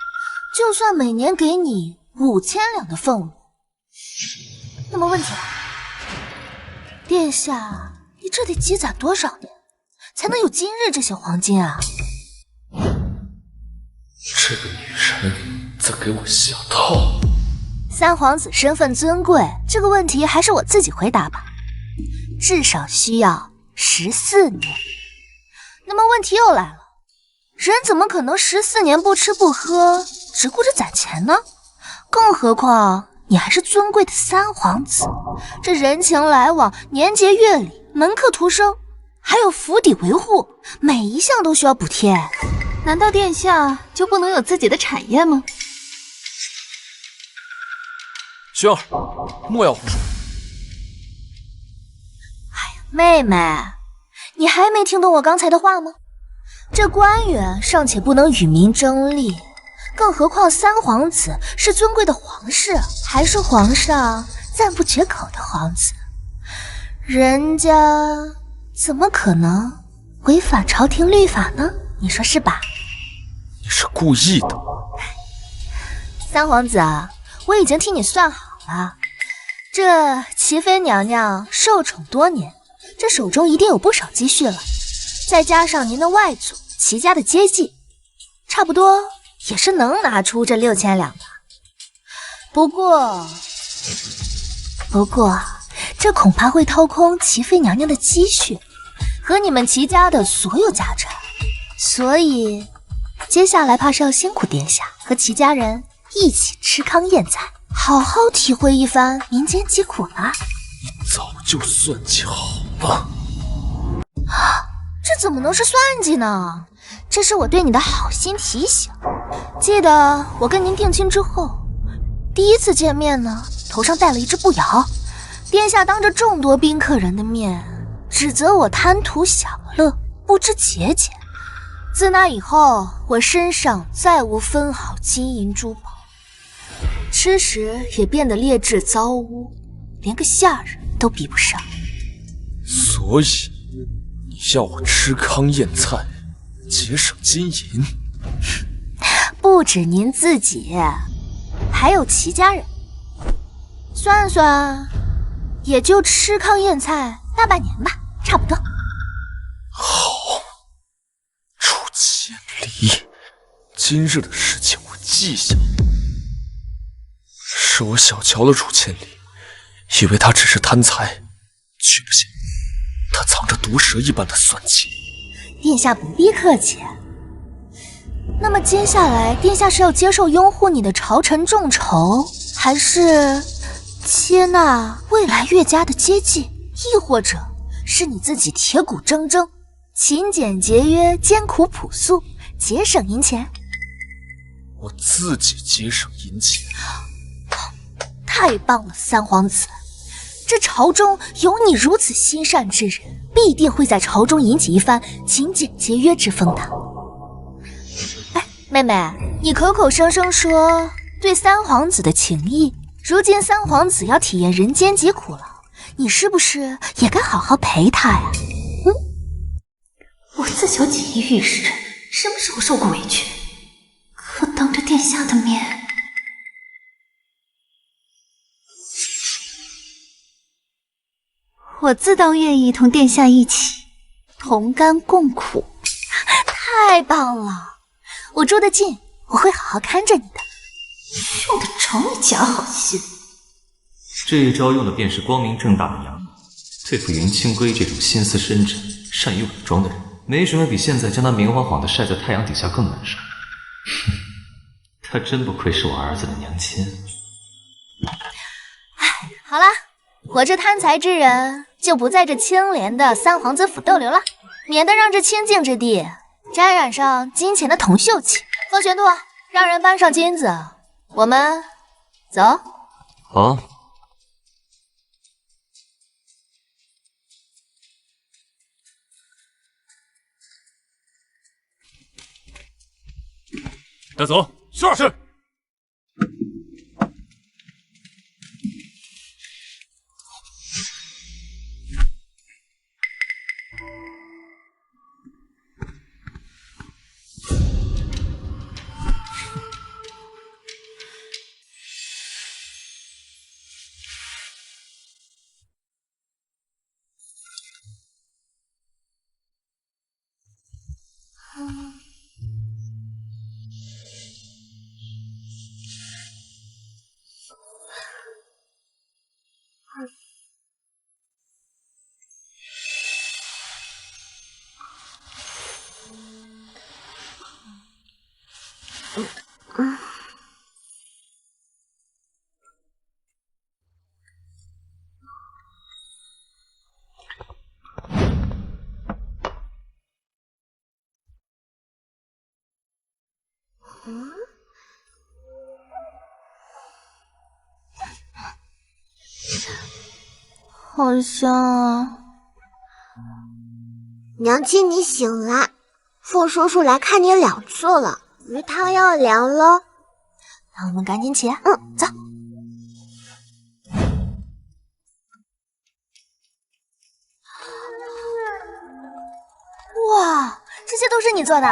就算每年给你5000两的俸禄，那么问题来了，殿下，你这得积攒多少年，才能有今日这些黄金啊？这个女人在给我下套。三皇子身份尊贵，这个问题还是我自己回答吧。至少需要14年。那么问题又来了，人怎么可能14年不吃不喝，只顾着攒钱呢？更何况你还是尊贵的三皇子，这人情来往、年节月礼、门客徒生，还有府邸维护，每一项都需要补贴。难道殿下就不能有自己的产业吗？轩儿，莫要胡说。妹妹，你还没听懂我刚才的话吗？这官员尚且不能与民争利，更何况三皇子是尊贵的皇室，还是皇上赞不绝口的皇子，人家怎么可能违反朝廷律法呢？你说是吧？你是故意的。三皇子，我已经替你算好了，这齐妃娘娘受宠多年，这手中一定有不少积蓄了，再加上您的外祖齐家的接济，差不多也是能拿出这6000两的。不过，这恐怕会掏空齐妃娘娘的积蓄和你们齐家的所有家产，所以接下来怕是要辛苦殿下和齐家人一起吃糠咽菜，好好体会一番民间疾苦了。你早就算计好了。这怎么能是算计呢？这是我对你的好心提醒。记得我跟您定亲之后，第一次见面呢，头上戴了一只步摇，殿下当着众多宾客人的面指责我贪图享乐，不知节俭。自那以后，我身上再无分毫金银珠宝，吃食也变得劣质糟污，连个下人都比不上。所以你要我吃糠咽菜，节省金银？不止您自己，还有齐家人，算算也就吃糠咽菜大半年吧。差不多。好，楚千里，今日的事情我记下。是我小瞧了楚千里，以为他只是贪财，却不想他藏着毒蛇一般的算计。殿下不必客气。那么接下来，殿下是要接受拥护你的朝臣众筹，还是接纳未来岳家的接济，亦或者是你自己铁骨铮铮，勤俭节约，艰苦朴素，节省银钱？我自己节省银钱。太棒了，三皇子！这朝中有你如此心善之人，必定会在朝中引起一番勤俭节约之风的。哎，妹妹，你口口声声说对三皇子的情谊，如今三皇子要体验人间疾苦了，你是不是也该好好陪他呀？我自小锦衣玉食，什么时候受过委屈？可当着殿下的面，我自当愿意同殿下一起同甘共苦。太棒了，我住得近，我会好好看着你的。用得着你假好心？这一招用的便是光明正大的阳谋。对付云清归这种心思深沉、善于伪装的人，没什么比现在将他明晃晃的晒在太阳底下更难受。他真不愧是我儿子的娘亲。好了，我这贪财之人就不在这清廉的三皇子府逗留了，免得让这清净之地沾染上金钱的铜锈气。风玄度，让人搬上金子，我们走。好。带走。是。好香啊！娘亲，你醒了，傅叔叔来看你2次了，鱼汤要凉了。那我们赶紧起。走。哇，这些都是你做的？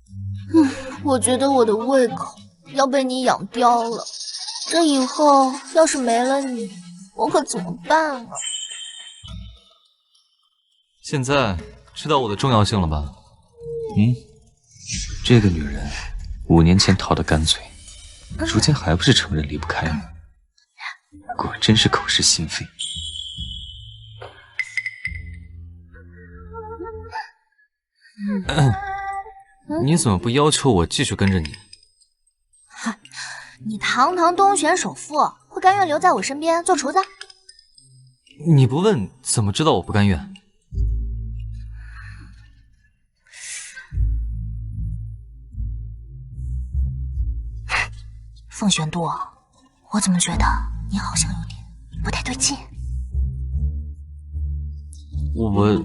怎么了？我觉得我的胃口要被你养刁了。这以后要是没了你，我可怎么办啊？现在知道我的重要性了吧？这个女人5年前逃得干脆，如今还不是承认离不开吗？果真是口是心非。你怎么不要求我继续跟着你？你堂堂东玄首富，会甘愿留在我身边做厨子？你不问怎么知道我不甘愿？凤玄度，我怎么觉得你好像有点不太对劲？我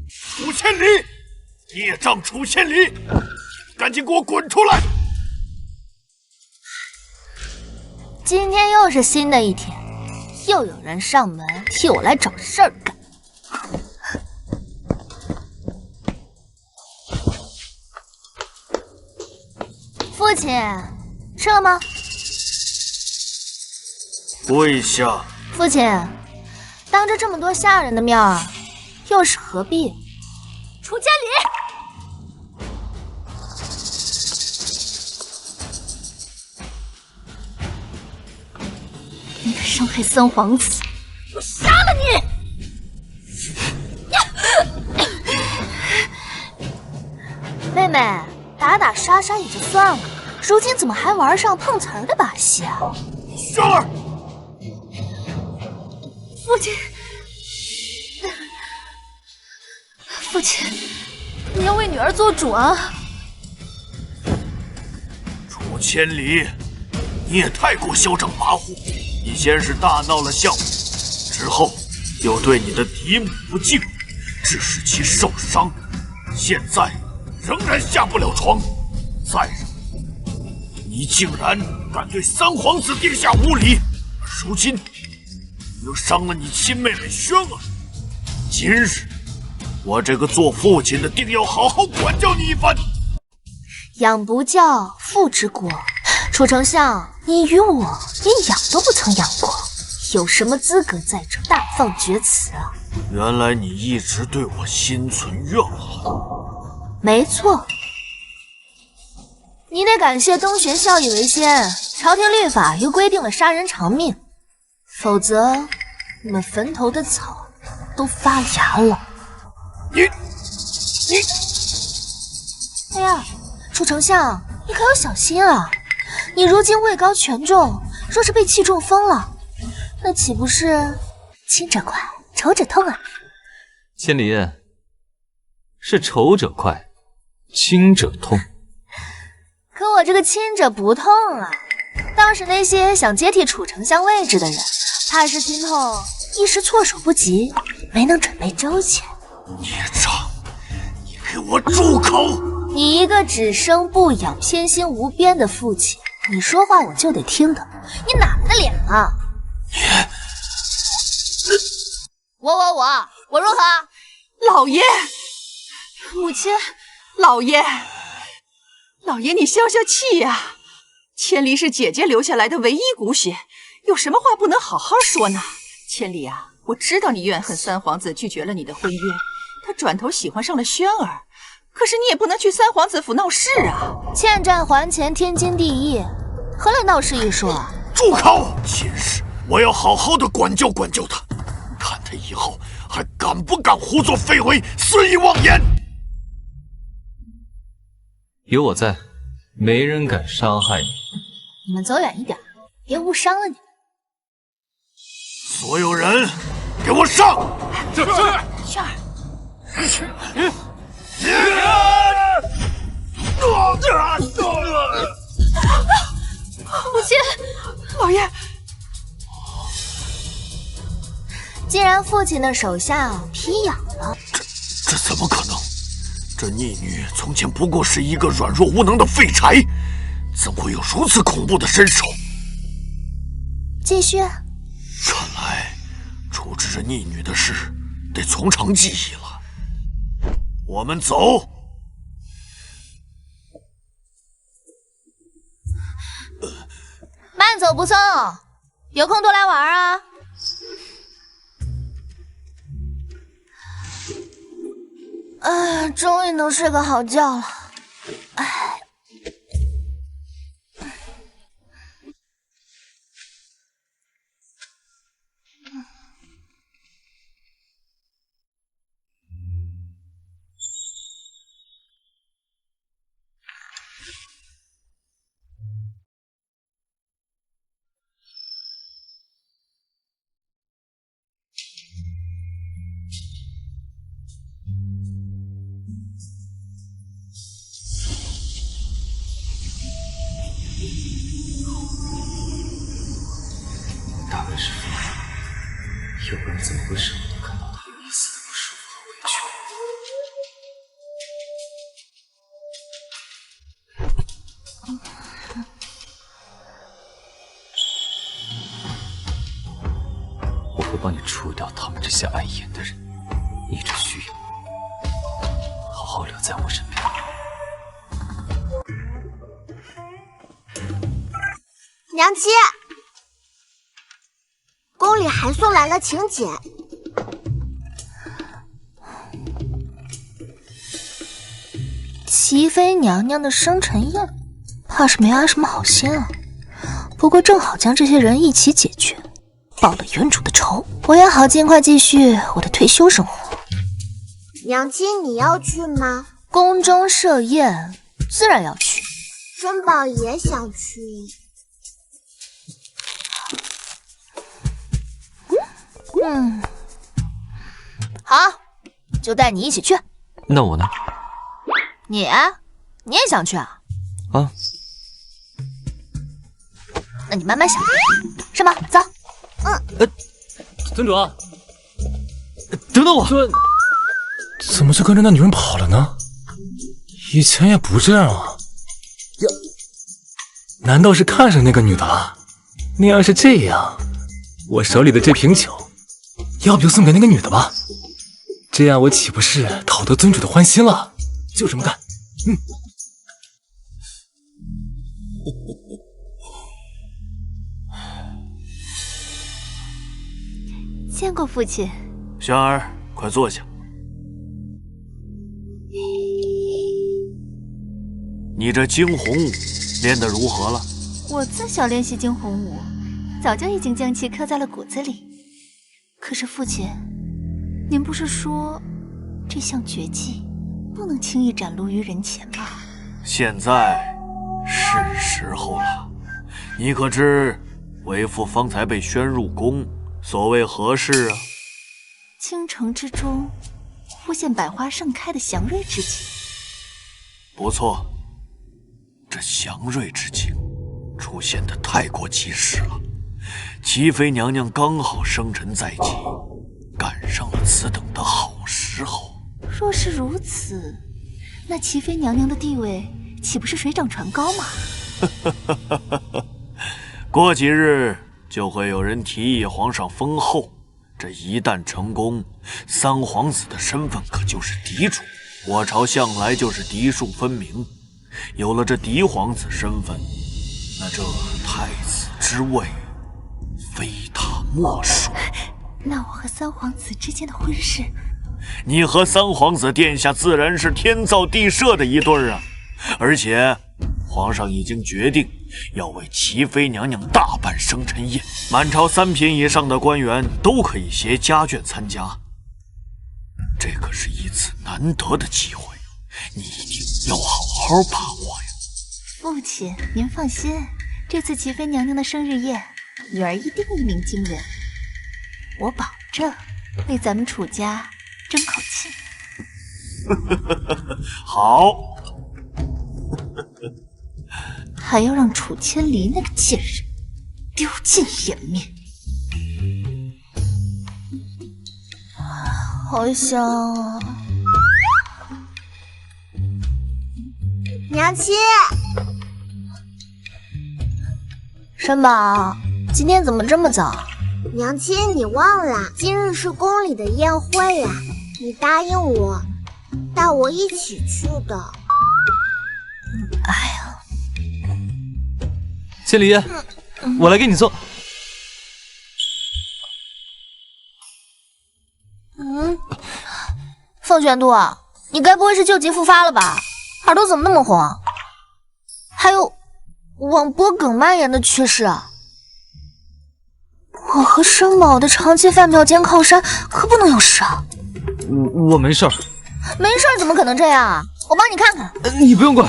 楚千里，孽障楚千里，赶紧给我滚出来！今天又是新的一天，又有人上门替我来找事儿干。父亲，吃了吗？跪下。父亲，当着这么多下人的面儿，又是何必？楚千里，你敢伤害三皇子，我杀了你！妹妹，打打杀杀也就算了，如今怎么还玩上碰瓷儿的把戏啊？轩儿，父亲，父亲，你要为女儿做主啊！楚千里，你也太过嚣张跋扈！你先是大闹了项目，之后又对你的嫡母不敬，致使其受伤，现在仍然下不了床。再者，你竟然敢对三皇子殿下无礼，而如今又伤了你亲妹妹轩儿。今日我这个做父亲的定要好好管教你一番。养不教，父之过。楚丞相，你与我连养都不曾养过，有什么资格在这大放厥词啊？原来你一直对我心存怨恨。没错，你得感谢东玄效益为先，朝廷律法又规定了杀人偿命，否则你们坟头的草都发芽了。你，哎呀，楚丞相，你可要小心啊！你如今位高权重，若是被气中风了，那岂不是亲者快，仇者痛啊？千里，是仇者快，亲者痛。可我这个亲者不痛啊！倒是那些想接替楚丞相位置的人，怕是心痛一时措手不及，没能准备周全。孽障，你给我住口！你一个只生不养、偏心无边的父亲，你说话我就得听的，你哪来的脸啊？我如何？老爷，母亲，老爷，你消消气呀！千里是姐姐留下来的唯一骨血，有什么话不能好好说呢？千里啊，我知道你怨恨三皇子拒绝了你的婚约，他转头喜欢上了轩儿，可是你也不能去三皇子府闹事啊！欠债还钱，天经地义，何来闹事一说啊？住口！今日我要好好的管教管教他，看他以后还敢不敢胡作非为、肆意妄言。有我在，没人敢伤害你。你们走远一点，别误伤了你们。所有人，给我上！轩儿，母亲，老爷，既然父亲的手下批养了，这怎么可能？这逆女从前不过是一个软弱无能的废柴，怎会有如此恐怖的身手？继续。看来处置这逆女的事得从长计议了。我们走。慢走不送，有空多来玩啊！终于能睡个好觉了。哎，大概是父母，要不然怎么会舍不得看到他有一丝的不舒服和委屈？帮你除掉他们这些碍眼的人，你只需要好好留在我身边。娘亲，宫里还送来了请柬。齐妃娘娘的生辰宴，怕是没安什么好心啊。不过正好将这些人一起解决，报了原主的仇，我也好尽快继续我的退休生活。娘亲，你要去吗？宫中设宴，自然要去。珍宝也想去。好，就带你一起去。那我呢？你也想去啊？啊，那你慢慢想，是吗？走。尊主，等等我。怎么就跟着那女人跑了呢？以前也不这样啊。难道是看上那个女的了？那要是这样，我手里的这瓶酒，要不就送给那个女的吧？这样我岂不是讨得尊主的欢心了？就这么干。见过父亲。轩儿，快坐下。你这惊鸿舞练得如何了？我自小练习惊鸿舞，早就已经将其刻在了骨子里。可是父亲，您不是说这项绝技不能轻易展露于人前吗？现在是时候了。你可知为父方才被宣入宫，所谓何事啊？倾城之中忽现百花盛开的祥瑞之景。不错，这祥瑞之景出现的太过及时了。齐妃娘娘刚好生辰在即，赶上了此等的好时候。若是如此，那齐妃娘娘的地位岂不是水涨船高吗？过几日就会有人提议皇上封后，这一旦成功，三皇子的身份可就是嫡主。我朝向来就是嫡庶分明，有了这嫡皇子身份，那这太子之位非他莫属。那我和三皇子之间的婚事，你和三皇子殿下自然是天造地设的一对儿啊！而且皇上已经决定要为齐妃娘娘大办生辰宴，满朝3品以上的官员都可以携家眷参加。这可是一次难得的机会，你一定要好好把握呀！父亲，您放心，这次齐妃娘娘的生日宴，女儿一定一鸣惊人。我保证为咱们楚家争口气。好。还要让楚千里那个贱人丢尽颜面。好香啊！娘亲，申宝，今天怎么这么早？娘亲，你忘了，今日是宫里的宴会呀，你答应我，带我一起去的。哎呀，千里，我来给你送。凤玄都，你该不会是旧疾复发了吧？耳朵怎么那么红？还有网脖梗蔓延的趋势啊！我和申宝的长期饭票兼靠山，可不能有事啊！我没事儿。没事儿怎么可能这样啊？我帮你看看。你不用管。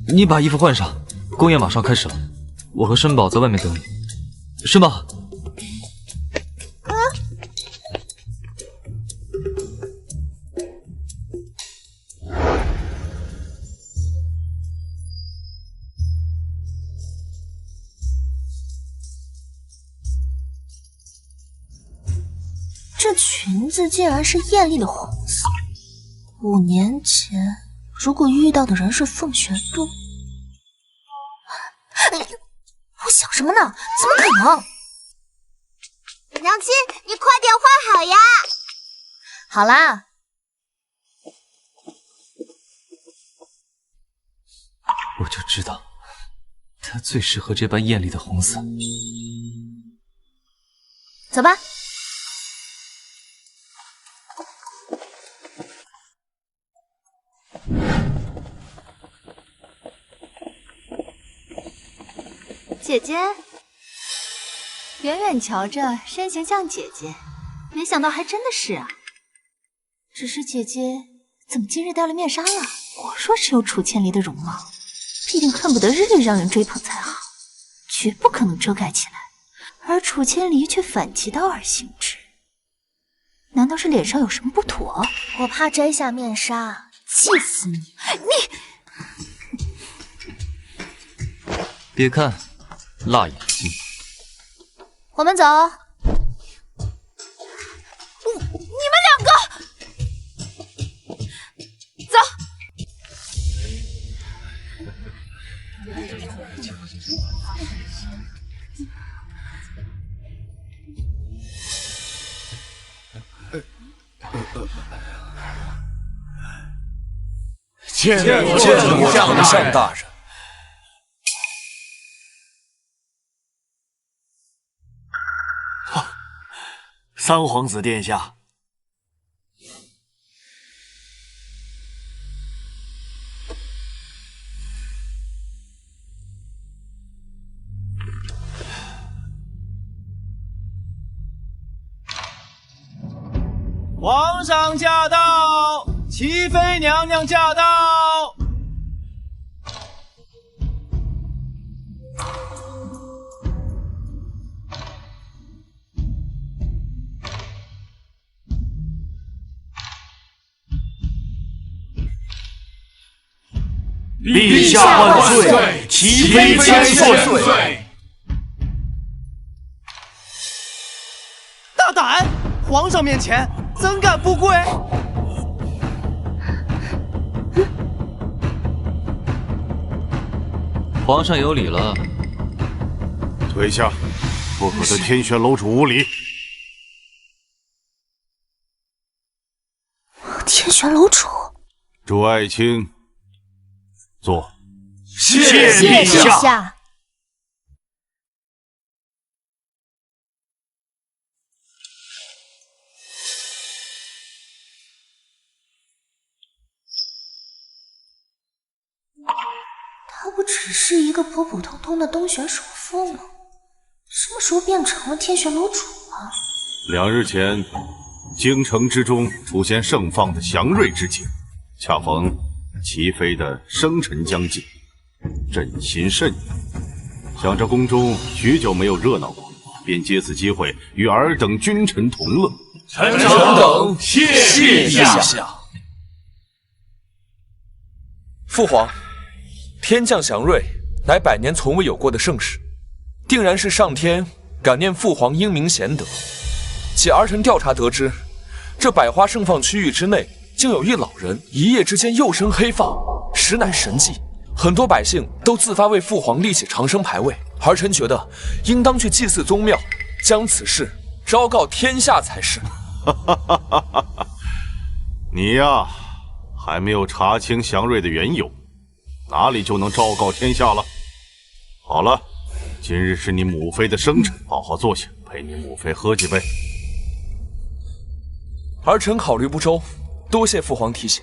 你把衣服换上，宫宴马上开始了。我和申宝在外面等你。申宝。这裙子竟然是艳丽的红色。5年前，如果遇到的人是凤玄都，我想什么呢？怎么可能？娘亲，你快点画好呀！好啦，我就知道，它最适合这般艳丽的红色。走吧。姐姐，远远瞧着身形像姐姐，没想到还真的是啊。只是姐姐怎么今日戴了面纱了？我若是有楚千里的容貌，必定恨不得日日让人追捧才好，绝不可能遮盖起来。而楚千里却反其道而行之，难道是脸上有什么不妥？我怕摘下面纱，气死你！别看，辣眼睛。我们走。你们两个，走。见过丞相大人。三皇子殿下，皇上驾到，齐妃娘娘驾到。陛下万岁！齐妃千岁！大胆！皇上面前怎敢不跪？皇上有礼了。退下，不可对天玄楼主无礼。天玄楼主，祝爱卿坐。谢陛下。他不只是一个普普通通的东玄首富吗？什么时候变成了天玄楼主了2日前，京城之中出现盛放的祥瑞之景，恰逢齐妃的生辰将近，朕心甚悦。想着宫中许久没有热闹过，便借此机会与尔等君臣同乐。臣等谢陛下。父皇，天降祥瑞，乃100年从未有过的盛事，定然是上天感念父皇英明贤德。且儿臣调查得知，这百花盛放区域之内，竟有一老人一夜之间又生黑发，实乃神迹。很多百姓都自发为父皇立起长生牌位，儿臣觉得应当去祭祀宗庙，将此事昭告天下才是。你呀，还没有查清祥瑞的缘由，哪里就能昭告天下了？好了，今日是你母妃的生辰，好好坐下，陪你母妃喝几杯。儿臣考虑不周，多谢父皇提醒。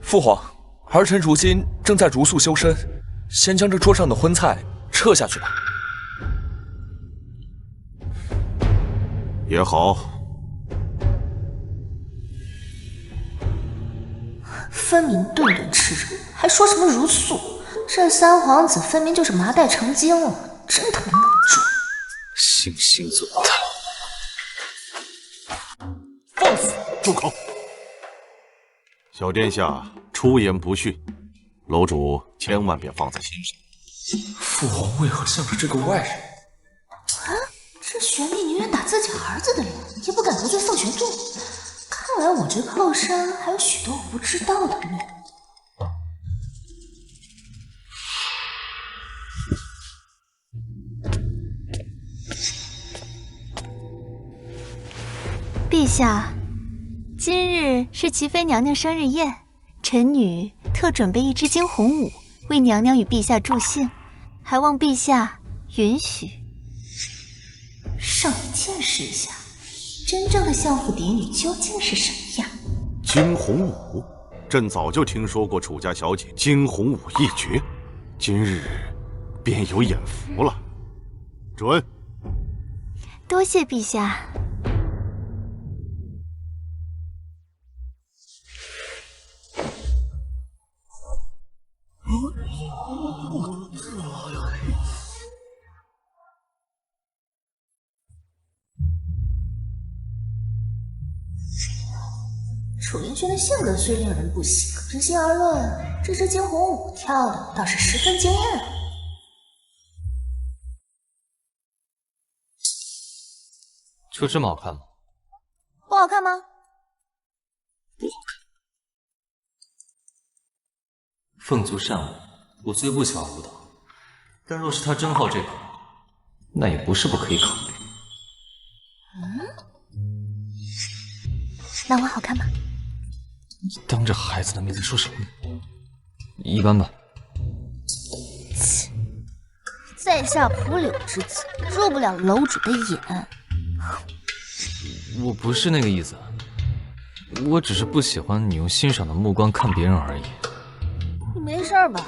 父皇，儿臣如今正在茹素修身，先将这桌上的荤菜撤下去吧。也好。分明顿顿吃肉，还说什么茹素？这三皇子分明就是麻袋成精了，真他妈无助！惺惺作态！放肆！住口！小殿下出言不逊，楼主千万别放在心上。父皇为何向着这个外人？啊，这玄秘宁愿打自己儿子的脸，也不敢得罪凤玄宗。看来我这靠山还有许多我不知道的秘密。陛下，今日是齐妃娘娘生日宴，臣女特准备一支惊鸿舞，为娘娘与陛下助兴，还望陛下允许。让你见识一下，真正的相府嫡女究竟是什么样。惊鸿舞，朕早就听说过楚家小姐惊鸿舞一绝，今日便有眼福了。准。多谢陛下。楚凌轩的性格虽令人不喜，可平心而论，这支惊鸿舞跳的倒是十分惊艳。就这么好看吗？不好看吗？不好看。凤足善舞，我虽不喜欢舞蹈，但若是他真好这口，那也不是不可以考虑。那我好看吗？你当着孩子的面在说什么？一般吧。在下蒲柳之子，入不了楼主的眼。我不是那个意思，我只是不喜欢你用欣赏的目光看别人而已。你没事吧？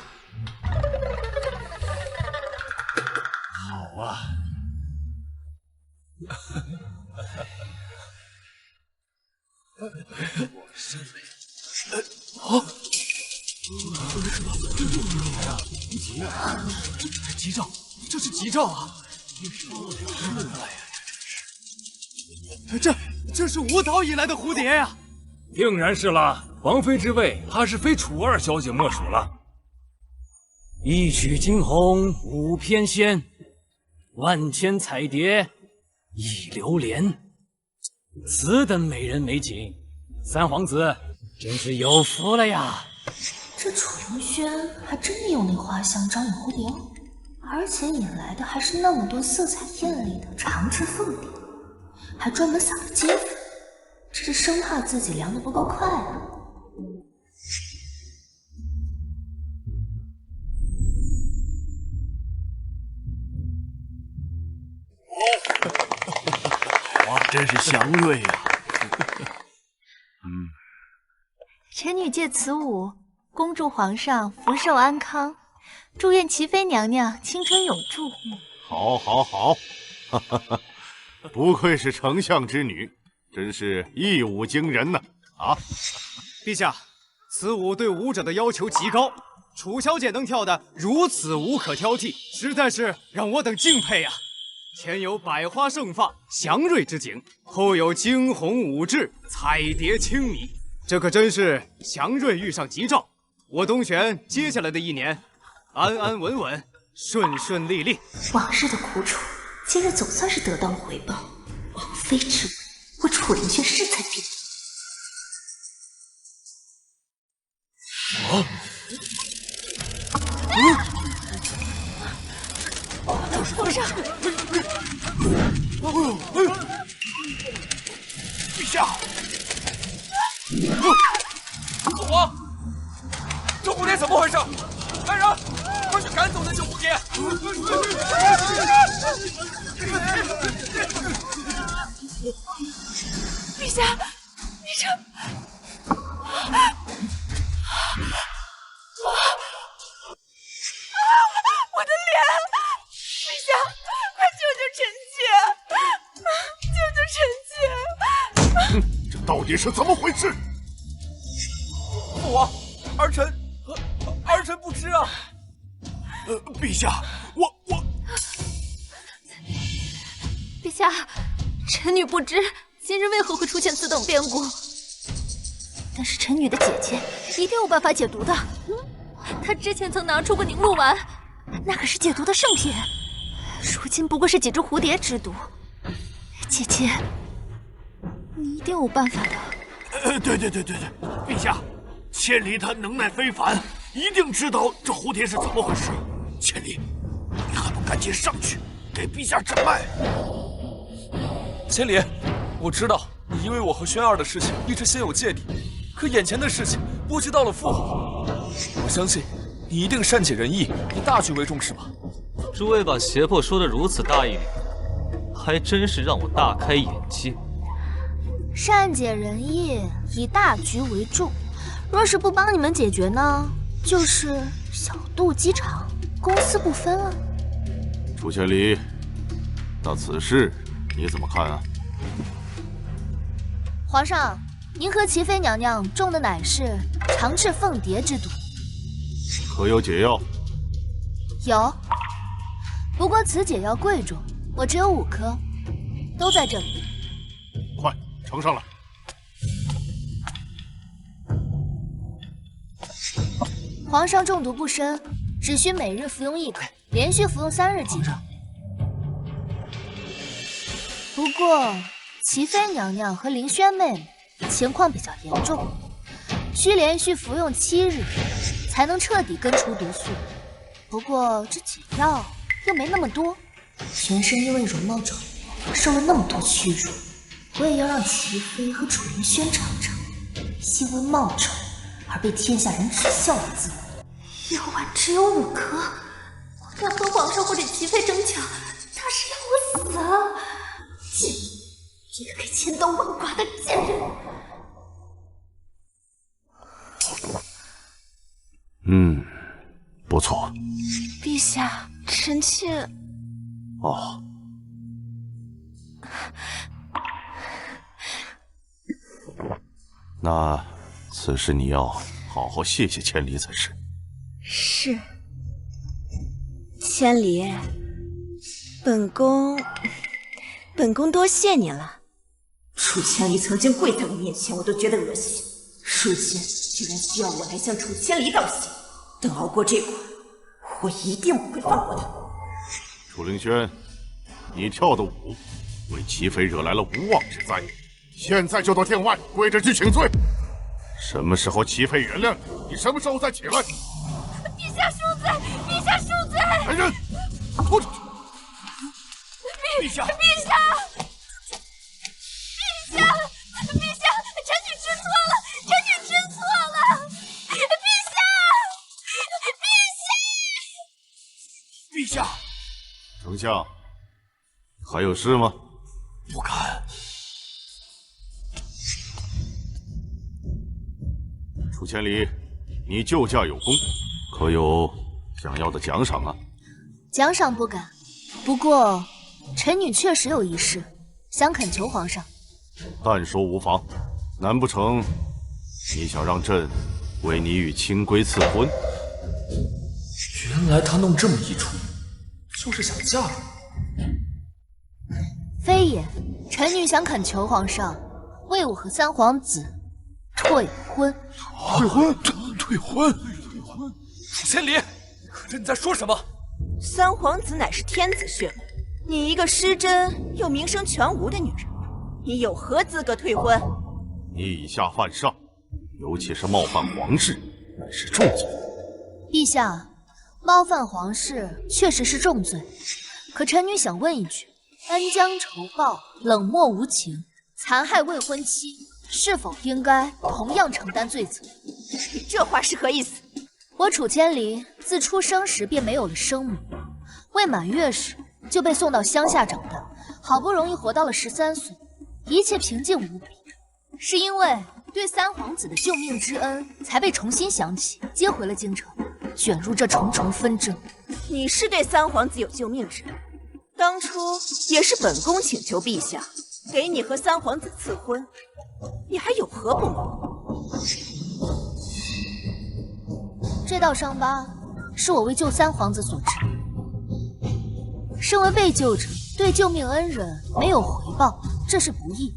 好啊。我身为吉兆，这是吉兆啊！这是吴桃引来的蝴蝶呀！定然是了，王妃之位，怕是非楚二小姐莫属了。一曲惊鸿舞翩跹，万千彩蝶一流连。此等美人美景，三皇子真是有福了呀！这楚凌轩还真的有那花香招引蝴蝶，而且引来的还是那么多色彩艳丽的长翅凤蝶，还专门撒了金粉，这是生怕自己凉得不够快啊！哇，真是祥瑞呀！臣女借此舞，恭祝皇上福寿安康，祝愿齐妃娘娘青春永驻。好，好，好！哈哈哈，不愧是丞相之女，真是一舞惊人呐！啊，陛下，此舞对舞者的要求极高，楚小姐能跳得如此无可挑剔，实在是让我等敬佩呀！前有百花盛放，祥瑞之景，后有惊鸿舞至，彩蝶轻迷，这可真是祥瑞遇上吉兆。我东玄接下来的一年，安安稳稳，顺顺利利。往日的苦楚，今日总算是得到了回报。王妃之位，我楚凌轩势在必得。皇上，陛下！父皇，这蝴蝶怎么回事？来人，快去赶走那只蝴蝶！陛下，你这……我的脸！陛下，快救救臣妾！救救臣妾！这到底是怎么回事？父王，儿臣不知啊。陛下，我……陛下，臣女不知今日为何会出现此等变故，但是臣女的姐姐一定有办法解毒的。她之前曾拿出过凝露丸，那可是解毒的圣品，如今不过是几只蝴蝶之毒。姐姐，你一定有办法的。对，陛下，千里他能耐非凡，一定知道这蝴蝶是怎么回事。千里，你还不赶紧上去给陛下诊脉？千里，我知道，你因为我和轩儿的事情一直心有芥蒂，可眼前的事情波及到了父皇，我相信你一定善解人意，以大局为重，是吧？诸位把胁迫说得如此大义凛然，还真是让我大开眼界。善解人意，以大局为重。若是不帮你们解决呢，就是小肚鸡肠，公私不分了。楚千里，那此事你怎么看啊？皇上，您和齐妃娘娘中的乃是长翅凤蝶之毒，可有解药？有。不过此解药贵重，我只有5颗，都在这里。快呈上来。皇上中毒不深，只需每日服用1颗，连续服用3日即可。不过齐妃娘娘和凌轩妹妹情况比较严重，需连续服用7日才能彻底根除毒素。不过这解药又没那么多，全身因为容貌丑受了那么多屈辱，我也要让齐妃和楚凌轩尝尝因为貌丑而被天下人耻笑的滋味。药丸只有5颗，我要和皇上或者齐妃争抢，他是要我死啊！这个千刀万剐的贱人！不错。陛下，臣妾……哦，那此事你要好好谢谢千里才是。是，千里，本宫多谢你了。楚千里曾经跪在我面前，我都觉得恶心，如今居然需要我来向楚千里道谢。等熬过这关，我一定不会放过他。楚凌轩，你跳的舞为齐妃惹来了无妄之灾，现在就到殿外跪着去请罪。什么时候齐妃原谅你，你什么时候再起来。陛下恕罪！陛下恕罪！来人，拖出去！陛下！陛下！陛下！陛下！臣女知错了！臣女知错了！陛下！陛下！丞相，还有事吗？不敢。楚千里，你救驾有功，可有想要的奖赏啊？奖赏不敢，不过臣女确实有一事想恳求皇上。但说无妨，难不成你想让朕为你与清规赐婚？原来他弄这么一出，就是想嫁了我。非也，臣女想恳求皇上为我和三皇子退婚。退婚？退婚？楚千里，这你在说什么？三皇子乃是天子血脉，你一个失贞又名声全无的女人，你有何资格退婚？你以下犯上，尤其是冒犯皇室，乃是重罪。陛下，冒犯皇室确实是重罪，可臣女想问一句：恩将仇报、冷漠无情、残害未婚妻，是否应该同样承担罪责？你这话是何意思？我楚千里自出生时便没有了生母，未满月时就被送到乡下长大，好不容易活到了13岁，一切平静无比。是因为对三皇子的救命之恩，才被重新想起，接回了京城，卷入这重重纷争。你是对三皇子有救命之恩，当初也是本宫请求陛下给你和三皇子赐婚，你还有何不满？这道伤疤是我为救三皇子所致。身为被救者，对救命恩人没有回报，这是不义；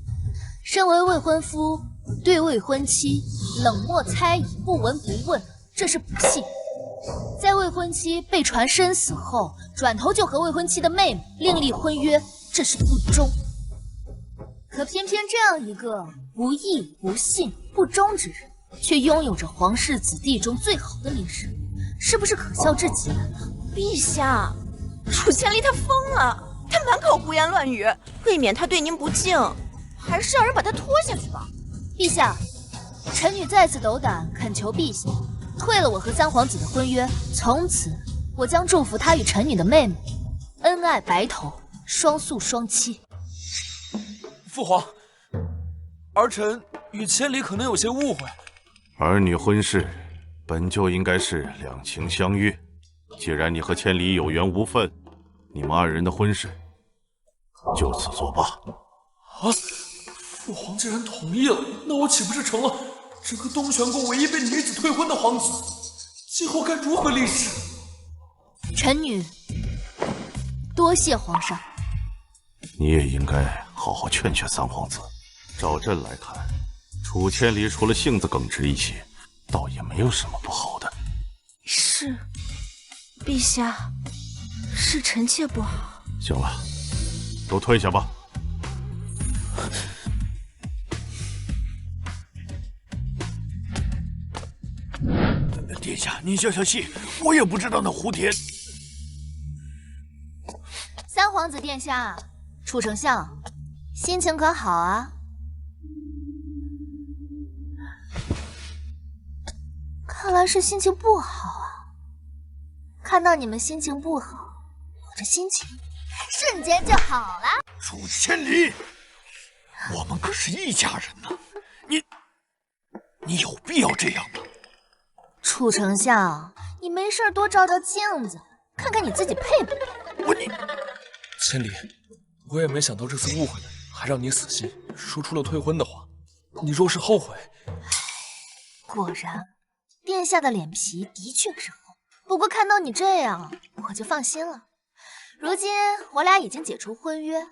身为未婚夫，对未婚妻冷漠猜疑、不闻不问，这是不信；在未婚妻被传身死后，转头就和未婚妻的妹妹另立婚约，这是不忠。可偏偏这样一个不义、不信、不忠之人，却拥有着皇室子弟中最好的名声，是不是可笑至极了呢？陛下，楚千里他疯了，他满口胡言乱语，未免他对您不敬。还是让人把他拖下去吧。陛下，臣女再次斗胆恳求陛下退了我和三皇子的婚约，从此我将祝福他与臣女的妹妹恩爱白头，双宿双栖。父皇，儿臣与千里可能有些误会。儿女婚事本就应该是两情相悦，既然你和千里有缘无分，你们二人的婚事就此作罢。啊！父皇既然同意了，那我岂不是成了整个东玄国唯一被女子退婚的皇子？今后该如何立誓？臣女多谢皇上。你也应该好好劝劝三皇子。照朕来看，楚千里除了性子耿直一些，倒也没有什么不好的。是，陛下，是臣妾不好。行了，都退下吧。殿下，您消消气，我也不知道那胡田。三皇子殿下，楚丞相，心情可好啊？看来是心情不好啊。看到你们心情不好，我这心情瞬间就好了。楚千里，我们可是一家人呐，你有必要这样吗？楚丞相，你没事多照照镜子，看看你自己配不配。千里，我也没想到这次误会了，还让你死心，说出了退婚的话。你若是后悔，果然，殿下的脸皮的确是厚。不过看到你这样，我就放心了。如今我俩已经解除婚约，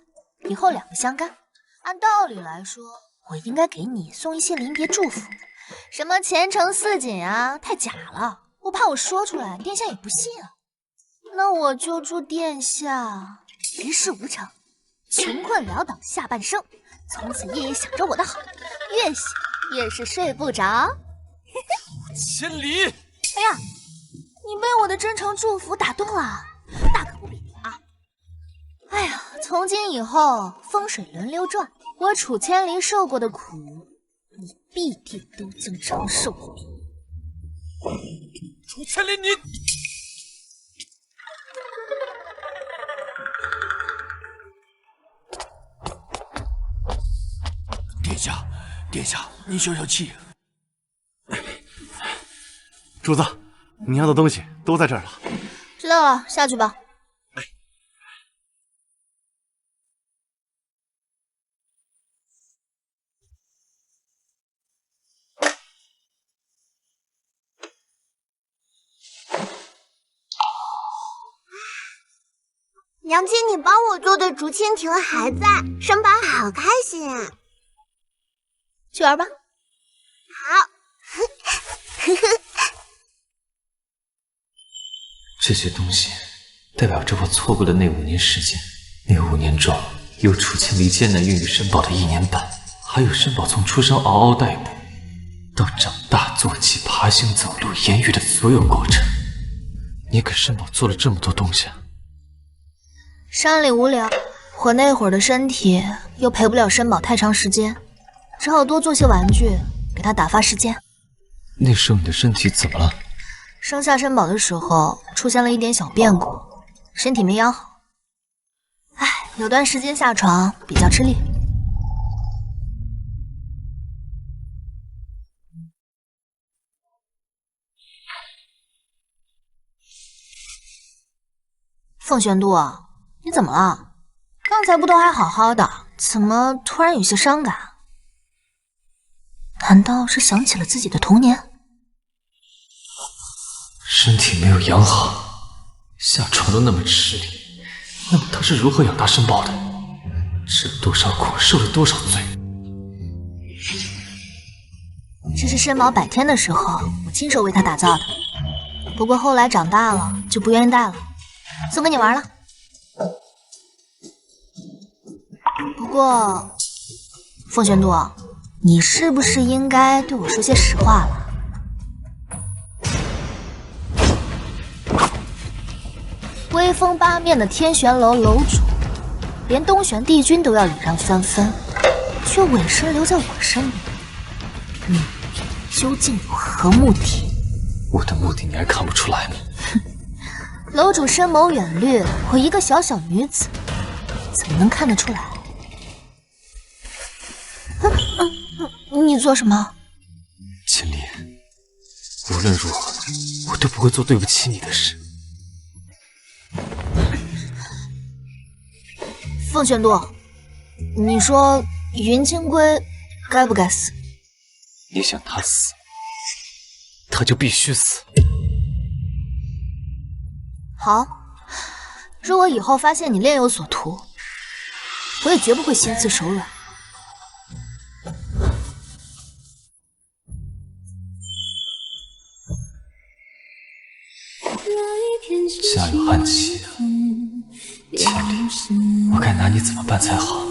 以后两不相干。按道理来说，我应该给你送一些临别祝福，什么前程似锦啊，太假了，我怕我说出来殿下也不信啊。那我就祝殿下一事无成，穷困潦倒下半生，从此夜夜想着我的好，越想越是睡不着。千里，哎呀，你被我的真诚祝福打动了，大可不必啊。哎呀，从今以后风水轮流转，我楚千里受过的苦，你必定都将承受一遍。楚千里，你殿下，您消消气。主子，你要的东西都在这儿了。知道了，下去吧。娘亲，你帮我做的竹蜻蜓还在，生宝好开心啊！去玩吧。好。这些东西代表着我错过的那5年时间。那5年中，有楚千里艰难孕育申宝的1年半，还有申宝从出生嗷嗷待哺，到长大坐骑、爬行、走路、言语的所有过程。你给申宝做了这么多东西。山里无聊，我那会儿的身体又陪不了申宝太长时间，只好多做些玩具给他打发时间。那时候你的身体怎么了？生下申宝的时候出现了一点小变故，身体没养好。唉，有段时间下床比较吃力。凤玄度啊，你怎么了？刚才不都还好好的，怎么突然有些伤感？难道是想起了自己的童年？身体没有养好，下床都那么吃力，那么他是如何养大申宝的？吃了多少苦，受了多少罪？这是申宝100天的时候，我亲手为他打造的。不过后来长大了，就不愿意戴了，送给你玩了。不过，凤玄度，你是不是应该对我说些实话了？威风八面的天玄楼楼主，连东玄帝君都要礼让3分，却委身留在我身边。你究竟有何目的？我的目的你还看不出来吗？楼主深谋远虑，我一个小小女子，怎么能看得出来？你做什么？千里，无论如何，我都不会做对不起你的事。凤玄都，你说云清归该不该死？你想他死，他就必须死。好，如果以后发现你恋有所图，我也绝不会心慈手软。家有暗器啊，千里，我该拿你怎么办才好？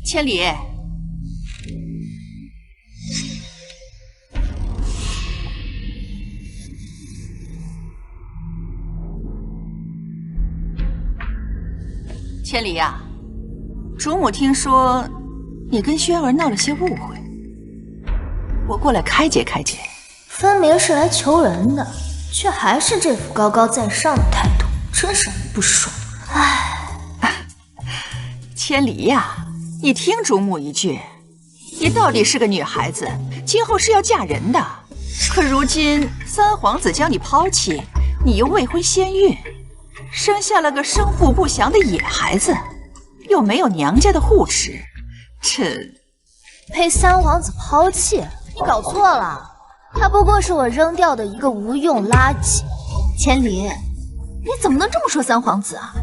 千里，千里呀，主母听说你跟轩儿闹了些误会，我过来开解开解。分明是来求人的，却还是这副高高在上的态度，真是不爽。唉，千里呀，你听主母一句，你到底是个女孩子，今后是要嫁人的。可如今三皇子将你抛弃，你又未婚先孕，生下了个生父不详的野孩子，又没有娘家的护持，这被三皇子抛弃？你搞错了。他不过是我扔掉的一个无用垃圾。千里，你怎么能这么说三皇子啊？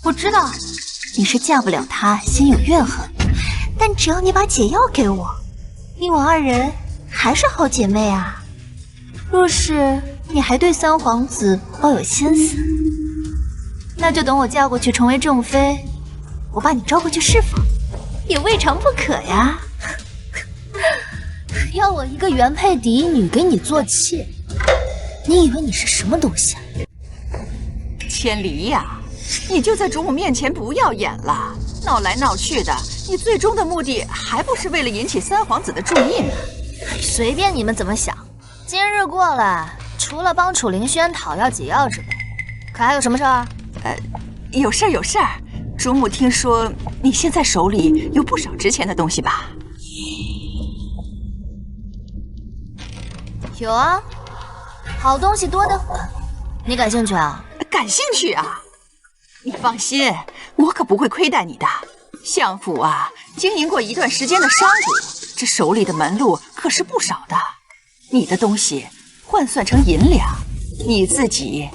我知道你是嫁不了他，心有怨恨，但只要你把解药给我，你我二人还是好姐妹啊。若是你还对三皇子抱有心思，那就等我嫁过去成为正妃，我把你招过去侍奉，也未尝不可呀。要我一个原配嫡女给你做妾，你以为你是什么东西啊？千里呀，你就在主母面前不要演了，闹来闹去的，你最终的目的还不是为了引起三皇子的注意呢？随便你们怎么想，今日过了，除了帮楚凌轩讨要解药之外，可还有什么事儿？有事儿有事儿。主母听说你现在手里有不少值钱的东西吧？有啊，好东西多得很。你感兴趣啊？感兴趣啊！你放心，我可不会亏待你的。相府啊，经营过一段时间的商贾，这手里的门路可是不少的。你的东西换算成银两，你自己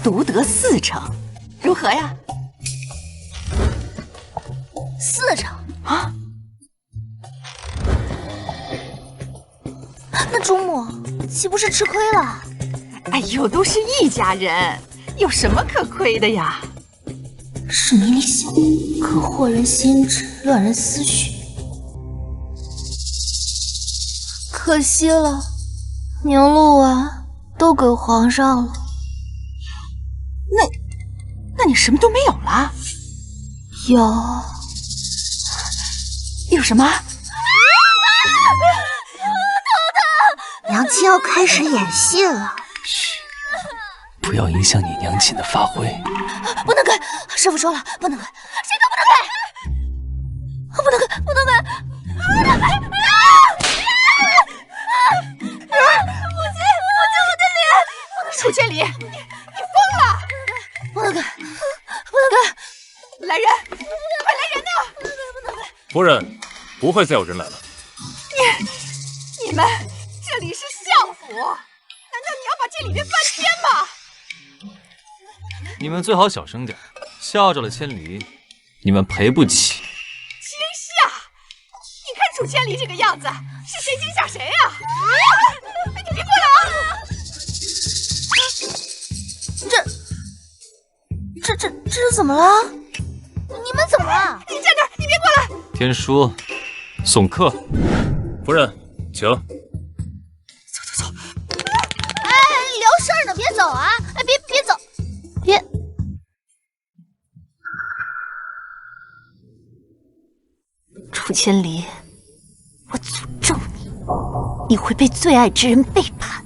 独得4成，如何呀？4成啊？那主母岂不是吃亏了？哎呦，都是一家人，有什么可亏的呀？是迷离小，可惑人心智，乱人思绪。可惜了，凝露丸都给皇上了。那你什么都没有了？有什么？娘亲要开始演戏了。嘘，不要影响你娘亲的发挥。不能给，师父说了，不能给，谁都不能给，不能给，不能给，不能给！我的脸！楚千里，你疯了！不能给，不能给！来人，快来人呐！不能给！夫人，不会再有人来了。你们。这里是相府，难道你要把这里面翻天吗？你们最好小声点，吓着了千里，你们赔不起。惊吓！你看楚千里这个样子，是谁惊吓谁啊？你别过来啊！这是怎么了？你们怎么了？你站那儿，你别过来！天书，送客。夫人，请。聊事儿呢，别走啊！哎，别走，别！千里，我诅咒你，你会被最爱之人背叛，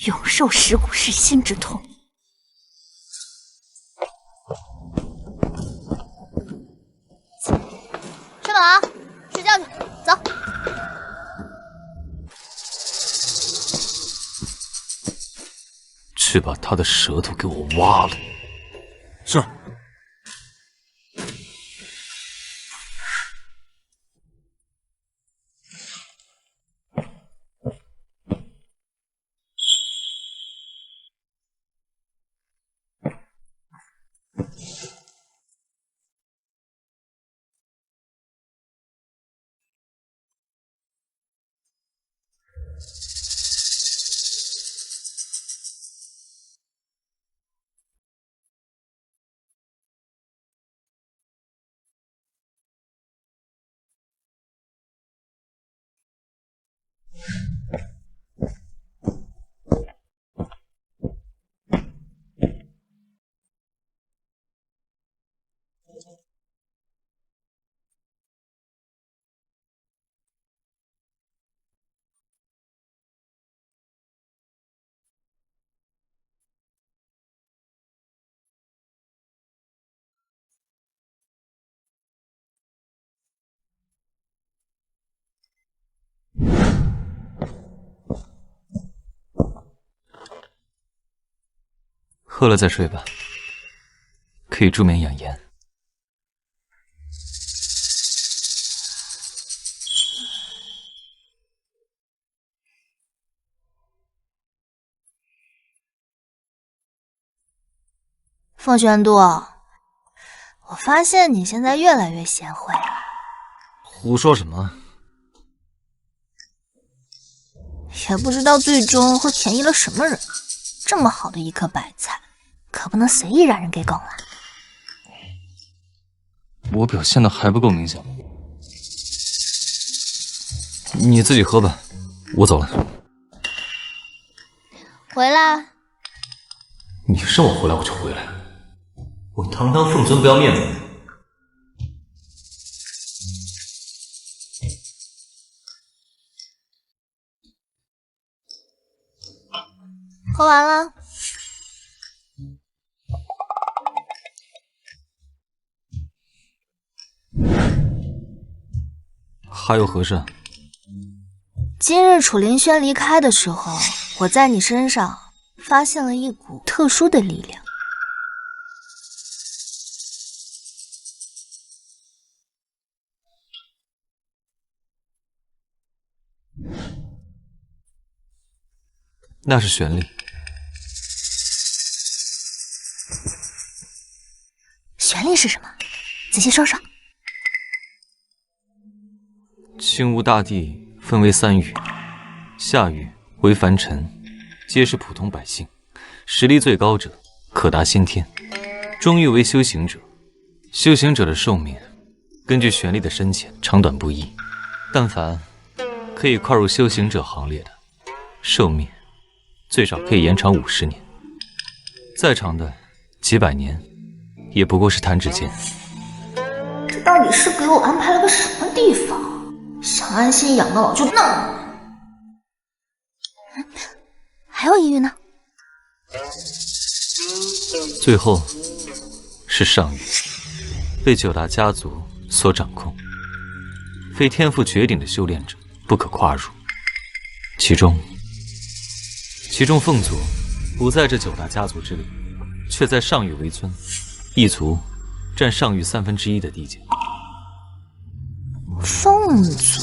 永受蚀骨噬心之痛。吃饱，睡觉去，走。去把他的舌头给我挖了。是。喝了再睡吧，可以助眠养颜。凤玄度，我发现你现在越来越贤惠了。胡说什么？也不知道最终会便宜了什么人，这么好的一颗白菜，可不能随意让人给拱了。我表现的还不够明显吗？你自己喝吧，我走了。回来。你让我回来我就回来，我堂堂凤尊不要面子。喝完了。还有何事？今日楚凌轩离开的时候，我在你身上发现了一股特殊的力量。那是玄力。玄力是什么？仔细说说。青乌大地分为3域，下域为凡尘，皆是普通百姓，实力最高者可达先天；中域为修行者，修行者的寿命根据玄力的深浅长短不一，但凡可以跨入修行者行列的，寿命最少可以延长50年，再长的几百年，也不过是弹指间。这到底是给我安排了个什么地方？想安心养到老就弄我。还有一域呢？最后是上域，被9大家族所掌控，非天赋绝顶的修炼者不可跨入。其中凤族不在这9大家族之列，却在上域为尊，一族占上域1/3的地界。凤族，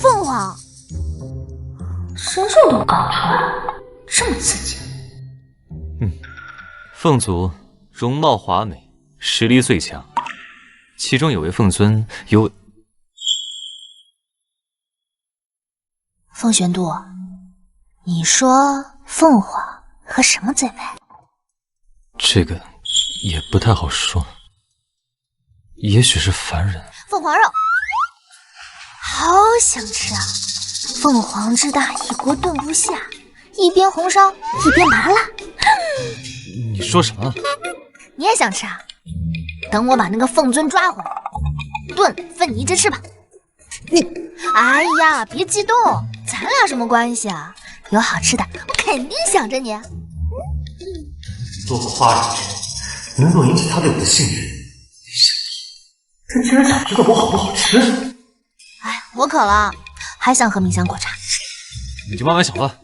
凤凰，身手都搞出来了，这么刺激。凤族容貌华美，实力最强，其中有位凤尊有。凤玄度，你说凤凰和什么最配？这个也不太好说，也许是凡人。凤凰肉，好想吃啊！凤凰之大，一国炖不下，一边红烧一边麻辣。你说什么？你也想吃啊？等我把那个凤尊抓回来，炖分你一只吃吧。哎呀，别激动，咱俩什么关系啊？有好吃的，我肯定想着你。做个花人能够引起他对我的信任，他居然想知道我好不好吃。哎，我渴了，还想喝蜜香果茶。你就慢慢想吧。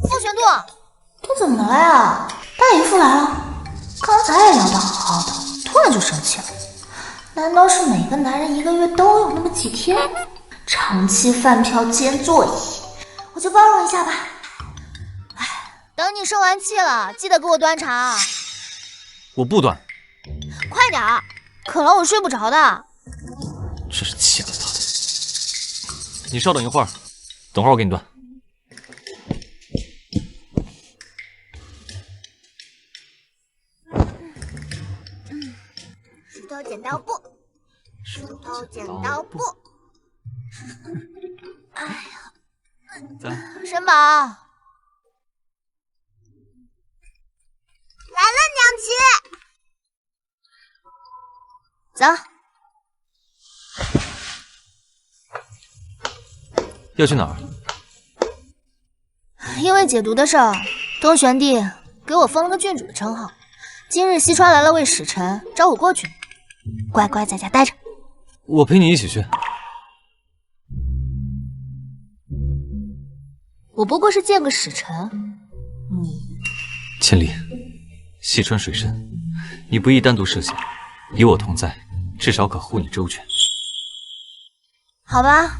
傅玄度，他怎么了呀？大姨夫来了，刚才也聊得好好的，突然就生气了。难道是每个男人1个月都有那么几天？长期饭票兼座椅，我就包容一下吧。哎，等你生完气了，记得给我端茶。我不端。快点儿，渴了我睡不着的。这是欠了他的。你稍等一会儿，等会儿我给你端。石头剪刀布，石头剪刀布。哎呀，沈宝来了，娘亲。走。要去哪儿？因为解毒的事儿，东玄帝给我封了个郡主的称号。今日西川来了位使臣，找我过去，乖乖在家待着。我陪你一起去。我不过是见个使臣，你千里，西川水深，你不宜单独涉险，有我同在，至少可护你周全。好吧，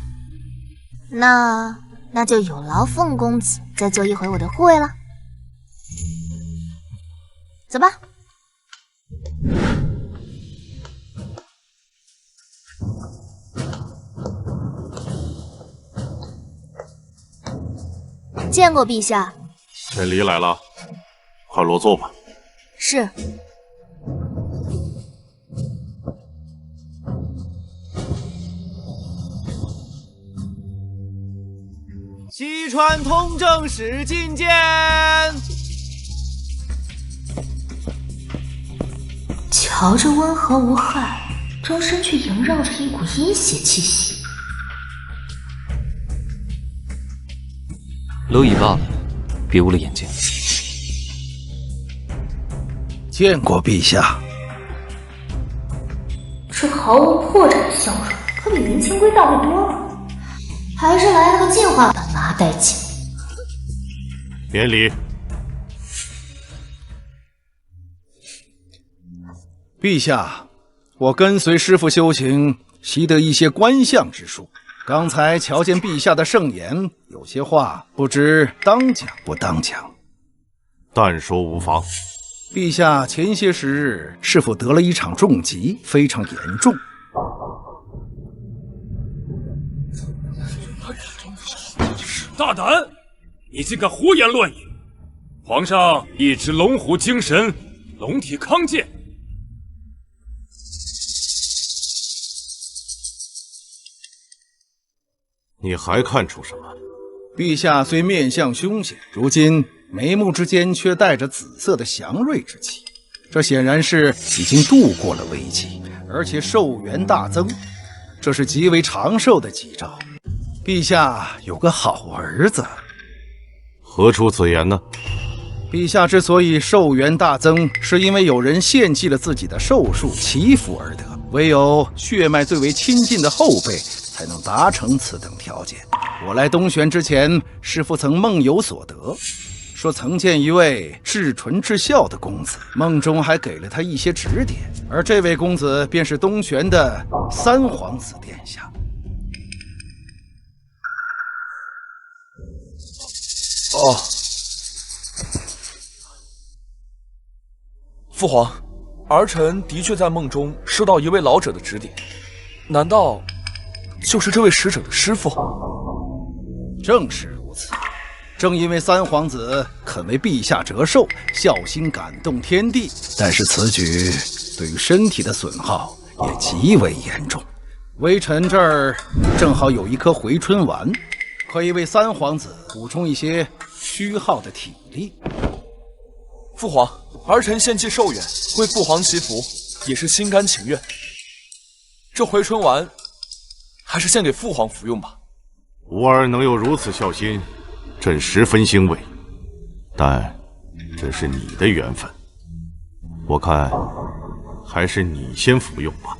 那就有劳凤公子再做一回我的护卫了。走吧。见过陛下。千里来了，快落座吧。是。西川通政使觐见。瞧着温和无害，周身却萦绕着一股阴邪气息。蝼蚁罢了，别误了眼睛。见过陛下。这毫无破绽的笑容，可比云清归到位多了。还是来了个进化版麻袋精。免礼。陛下，我跟随师父修行，习得一些观相之术。刚才瞧见陛下的圣言，有些话不知当讲不当讲。但说无妨。陛下前些时日是否得了一场重疾，非常严重？大胆！你竟敢胡言乱语！皇上一只龙虎精神，龙体康健。你还看出什么？陛下虽面相凶险，如今眉目之间却带着紫色的祥瑞之气，这显然是已经度过了危机，而且寿元大增，这是极为长寿的吉兆。陛下有个好儿子。何出此言呢？陛下之所以寿元大增，是因为有人献祭了自己的寿数，祈福而得。唯有血脉最为亲近的后辈，才能达成此等条件。我来东玄之前，师父曾梦有所得，说曾见一位至纯至孝的公子，梦中还给了他一些指点，而这位公子便是东玄的三皇子殿下。哦，父皇，儿臣的确在梦中收到一位老者的指点，难道就是这位使者的师父？正是如此，正因为三皇子肯为陛下折寿，孝心感动天地，但是此举对于身体的损耗也极为严重。微臣这儿正好有一颗回春丸，可以为三皇子补充一些虚耗的体力。父皇，儿臣献祭寿元，为父皇祈福，也是心甘情愿。这回春丸还是献给父皇服用吧。吾儿能有如此孝心，朕十分欣慰。但这是你的缘分，我看还是你先服用吧。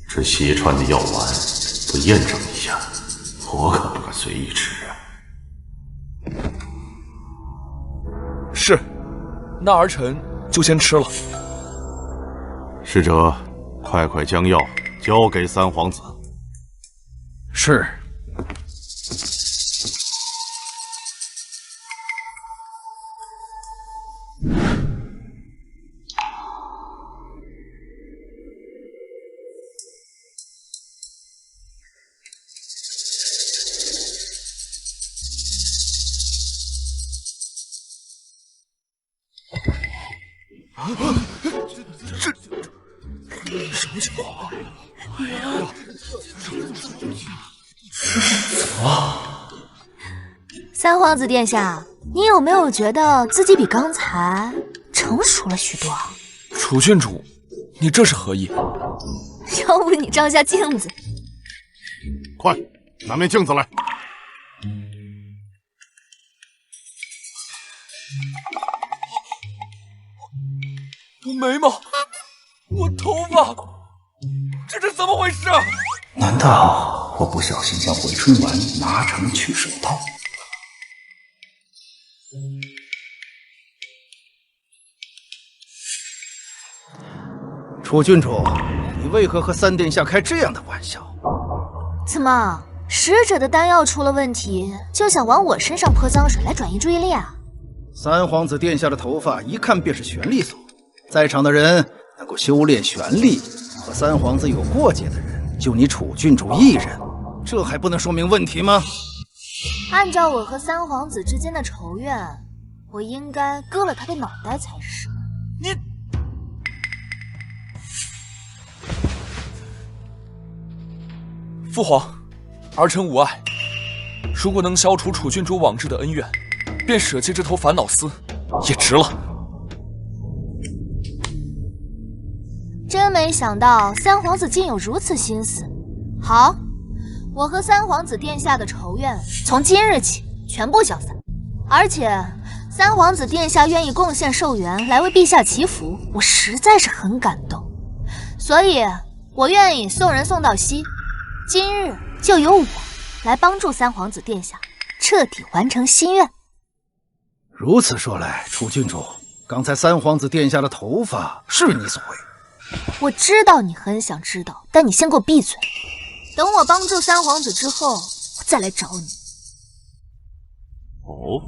这邪传的药丸，不验证一下，我可不敢随意吃啊。是，那儿臣就先吃了。使者，快将药交给三皇子。是。这什么情况？哎呀！怎么了？三皇子殿下，你有没有觉得自己比刚才成熟了许多？楚郡主，你这是何意？要不你照下镜子？快，拿面镜子来。我眉毛，我头发，这是怎么回事？难道我不小心将回春丸拿成去手套？楚郡主，你为何和三殿下开这样的玩笑？怎么，使者的丹药出了问题，就想往我身上泼脏水来转移注意力啊？三皇子殿下的头发一看便是玄力所，在场的人能够修炼玄力和三皇子有过节的人，就你楚郡主一人，这还不能说明问题吗？按照我和三皇子之间的仇怨，我应该割了他的脑袋才是。你，父皇，儿臣无碍。如果能消除楚郡主往日的恩怨，便舍弃这头烦恼丝，也值了。真没想到三皇子竟有如此心思。好，我和三皇子殿下的仇怨从今日起全部消散。而且，三皇子殿下愿意贡献寿元来为陛下祈福，我实在是很感动。所以，我愿意送人送到西。今日就由我来帮助三皇子殿下彻底完成心愿。如此说来，楚郡主，刚才三皇子殿下的头发是你所为。我知道你很想知道，但你先给我闭嘴。等我帮助三皇子之后，我再来找你。哦，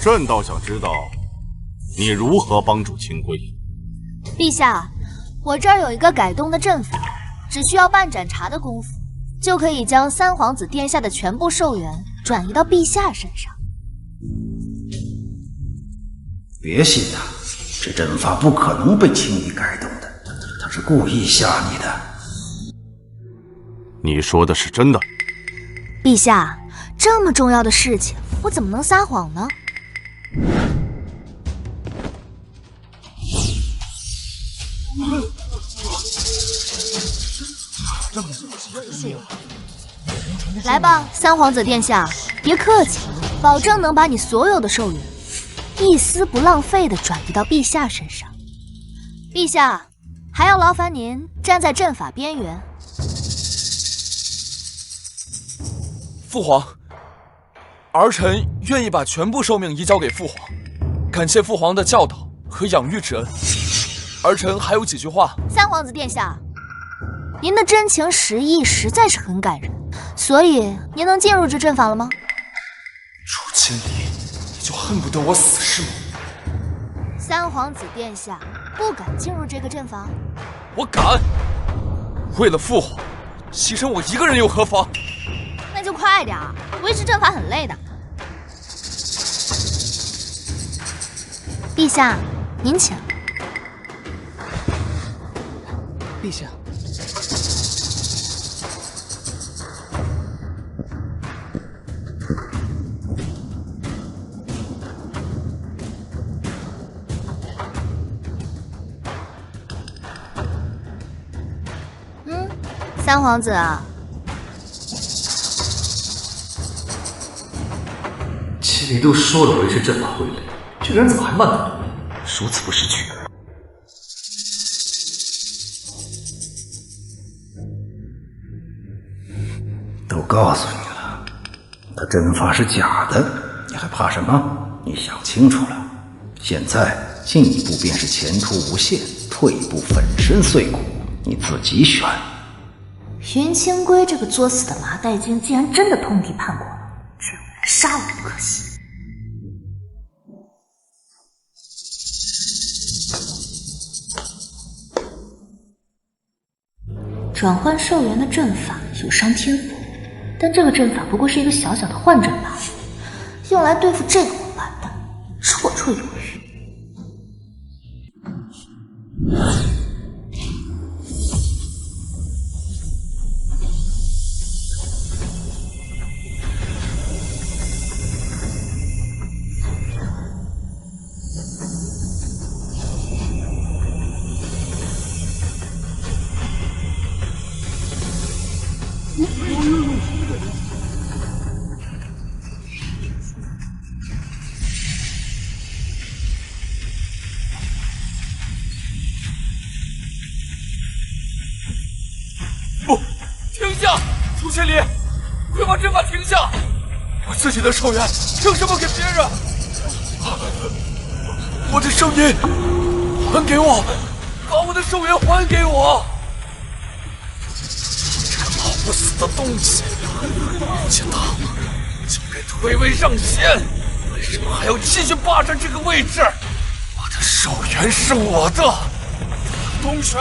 朕倒想知道你如何帮助清规。陛下，我这儿有一个改动的阵法，只需要半盏茶的功夫，就可以将三皇子殿下的全部寿元转移到陛下身上。别信他，这阵法不可能被轻易改动的，他是故意吓你的。你说的是真的？陛下，这么重要的事情，我怎么能撒谎呢？来吧，三皇子殿下，别客气，保证能把你所有的寿元一丝不浪费地转移到陛下身上。陛下，还要劳烦您站在阵法边缘。父皇，儿臣愿意把全部寿命移交给父皇，感谢父皇的教导和养育之恩。儿臣还有几句话。三皇子殿下，您的真情实意实在是很感人，所以您能进入这阵法了吗？楚千里，你就恨不得我死是吗？三皇子殿下不敢进入这个阵法？我敢！为了父皇，牺牲我一个人又何妨？那就快点儿，维持阵法很累的。陛下，您请。陛下。三皇子啊，麒麟都说了维持阵法会垒，这个人怎么还慢腾腾的？如此不识趣。都告诉你了，他阵法是假的，你还怕什么？你想清楚了，现在进一步便是前途无限，退一步粉身碎骨，你自己选。云清归这个作死的麻袋精，竟然真的通敌叛国了，这种人杀了不可惜。转换兽元的阵法有伤天赋，但这个阵法不过是一个小小的幻阵罢了，用来对付这个王八蛋，绰绰有余。楚千里，快把阵法停下！我自己的兽元凭什么给别人？我的声音还给我，把我的兽元还给我！这个老不死的东西，年纪大了就该退位让贤，为什么还要继续霸占这个位置？我的兽元是我的，东玄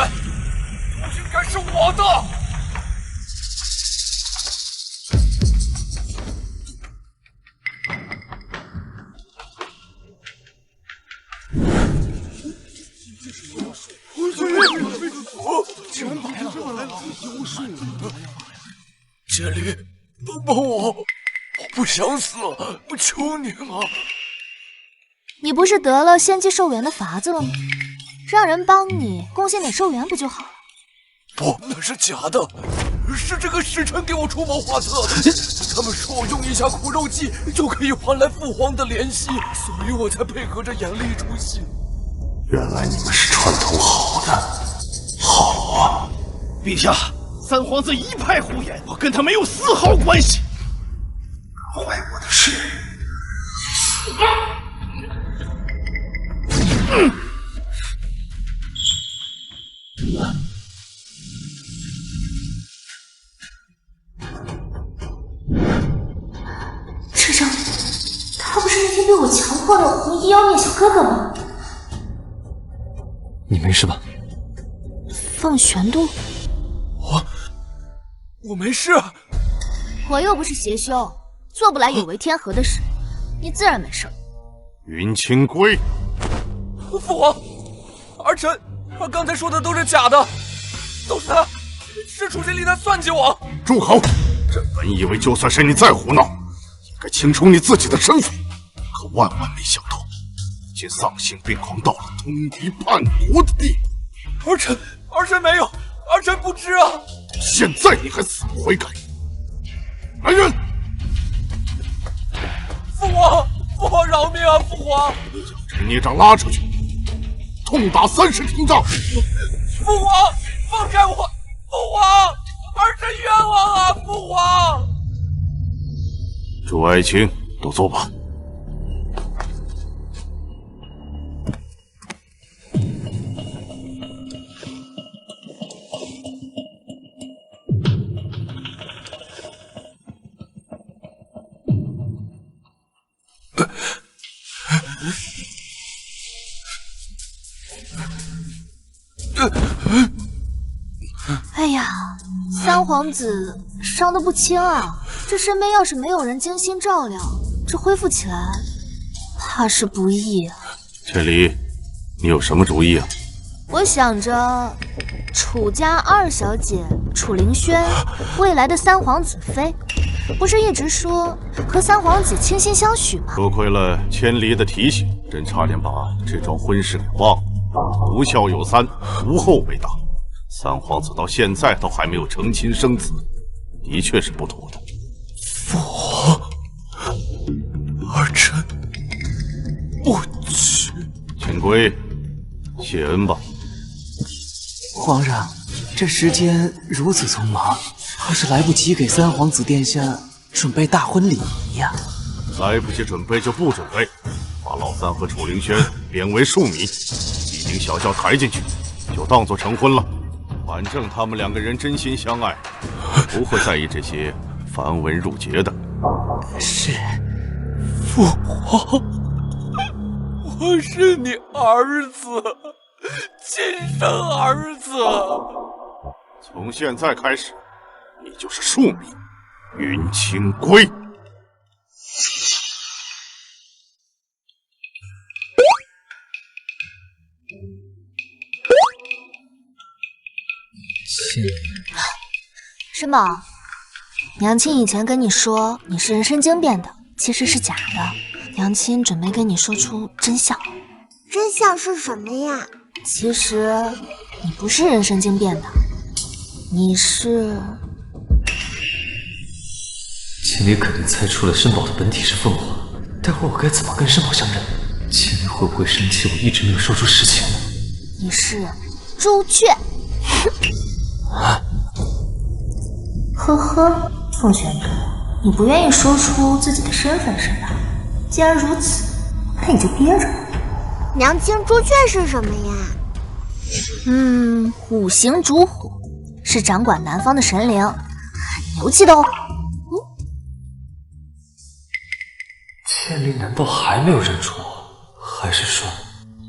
不应该是我的。全白了，千里，帮帮我！我不想死，我求你了！你不是得了献祭兽元的法子了吗？让人帮你贡献点兽元不就好了？不，那是假的，是这个使臣给我出谋划策的。他们说我用一下苦肉计就可以换来父皇的怜惜，所以我才配合着演了一出戏。原来你们是串通好的。好啊，陛下，三皇子一派胡言，我跟他没有丝毫关系。搞坏我的事。师长，他不是那天被我强迫的红衣妖孽小哥哥吗？你没事吧？放玄度，我没事，我又不是邪修，做不来有违天和的事，你自然没事。云清归，父皇，儿臣刚才说的都是假的，都是他，是楚千里在算计我。住口！朕本以为就算是你再胡闹，也该清楚你自己的身份，可万万没想到，已经丧心病狂到了通敌叛国的地步。儿臣没有，儿臣不知啊！现在你还死不悔改！来人！父皇饶命啊！父皇，将这孽障拉出去，痛打30廷杖！父皇，放开我！父皇，儿臣冤枉啊！父皇，诸爱卿，都走吧。哎呀，三皇子伤得不轻啊！这身边要是没有人精心照料，这恢复起来怕是不易啊。千里，你有什么主意啊？我想着，楚家2小姐楚凌轩，未来的三皇子妃，不是一直说和三皇子倾心相许吗？多亏了千里的提醒，朕差点把这桩婚事给忘了。无孝有三，无后为大。三皇子到现在都还没有成亲生子，的确是不妥的。父皇，儿臣不娶。请归，谢恩吧。皇上，这时间如此匆忙，怕是来不及给三皇子殿下准备大婚礼仪呀。来不及准备就不准备，把老三和楚凌轩贬为庶民，一名小轿抬进去，就当作成婚了。反正他们两个人真心相爱，不会在意这些繁文缛节的。是，父皇，我是你儿子，亲生儿子。从现在开始，你就是庶民，云清归。申宝，娘亲以前跟你说你是人参精变的，其实是假的。娘亲准备跟你说出真相。真相是什么呀？其实你不是人参精变的，你是……千里肯定猜出了申宝的本体是凤凰，待会我该怎么跟申宝相认？千里会不会生气我一直没有说出实情呢？你是朱雀。呵呵，凤玄都，你不愿意说出自己的身份是吧？既然如此，那你就憋着。娘亲，朱雀是什么呀？五行主虎，是掌管南方的神灵，牛气的哦。千里难道还没有认出我？还是说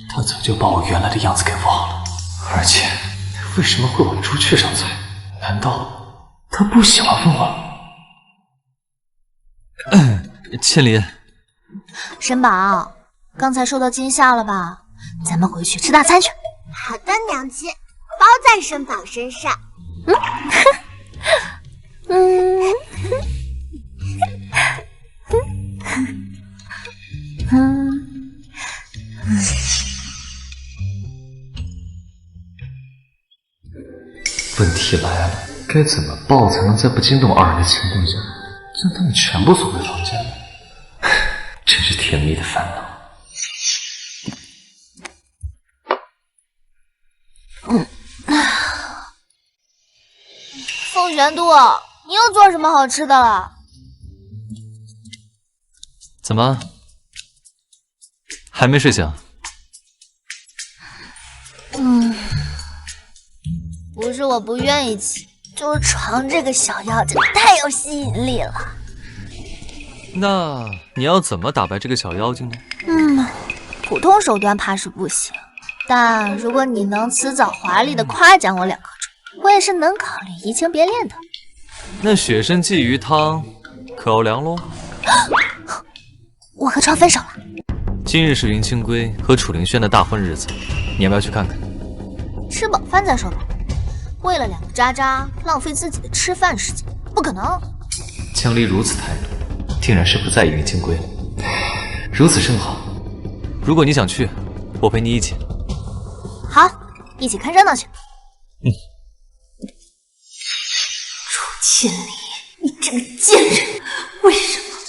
他早就把我原来的样子给忘了？而且为什么会往朱雀上猜？难道他不喜欢凤凰？千里，申宝，刚才受到惊吓了吧？咱们回去吃大餐去。好的，娘亲，包在申宝身上。问题来了，该怎么抱才能在不惊动二人的情况下，将他们全部送回房间？真是甜蜜的烦恼。凤玄都，你又做什么好吃的了？怎么还没睡醒？不是我不愿意起，就是床这个小妖精太有吸引力了。那你要怎么打败这个小妖精呢？普通手段怕是不行，但如果你能辞藻华丽的夸奖我2颗珠，我也是能考虑移情别恋的。那雪参鲫鱼汤可要凉喽。我和床分手了。今日是云清归和楚凌轩的大婚日子，你要不要去看看？吃饱饭再说吧。为了2个渣渣浪费自己的吃饭时间，不可能。江离如此态度，定然是不在意云清归了。如此甚好。如果你想去，我陪你一起。好，一起看热闹去。楚千里，你这个贱人，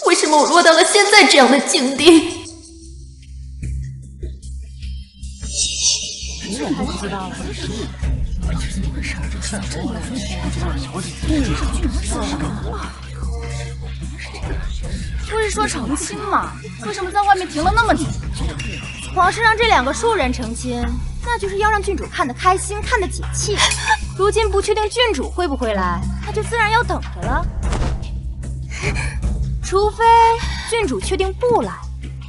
为什么我落到了现在这样的境地？不知道了。不是说成亲吗？为什么在外面停了那么久？皇上让这2个庶人成亲，那就是要让郡主看得开心，看得解气。如今不确定郡主会不会来，那就自然要等着了。除非郡主确定不来，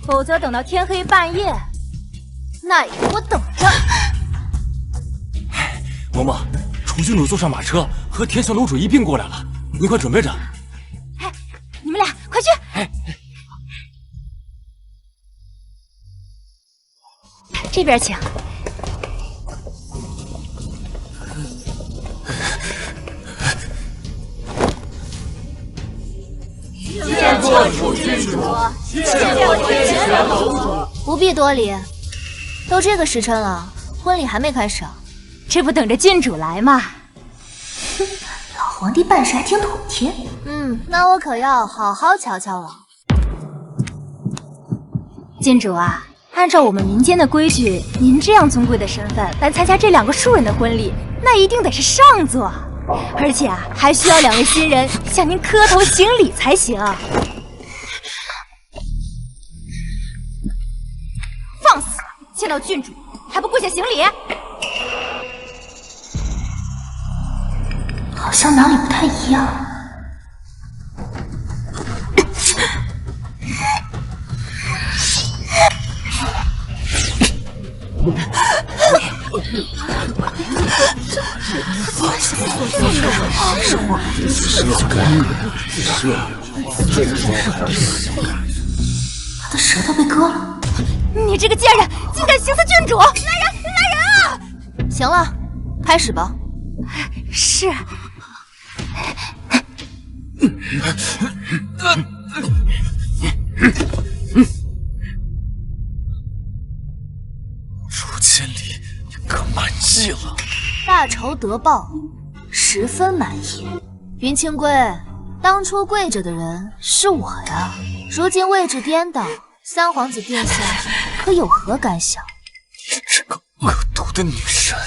否则等到天黑半夜，那也给我等着。嬷嬷，楚郡主坐上马车，和天香楼主一并过来了，你快准备着。你们俩快去！这边请。见过楚郡主，见过天香楼主。不必多礼，都这个时辰了，婚礼还没开始啊？这不等着郡主来吗？老皇帝办事还挺妥帖。那我可要好好瞧瞧了。郡主啊，按照我们民间的规矩，您这样尊贵的身份来参加这2个庶人的婚礼，那一定得是上座，而且啊，还需要2位新人向您磕头行礼才行。放肆！见到郡主还不跪下行礼？好像哪里不太一样。他的舌头被割了。你这个贱人，竟敢行刺郡主！来人啊！行了，开始吧。是。楚千里，你可满意了？大仇得报，十分满意。云清归，当初跪着的人是我呀，如今位置颠倒，三皇子殿下可有何感想？你这个恶毒的女人！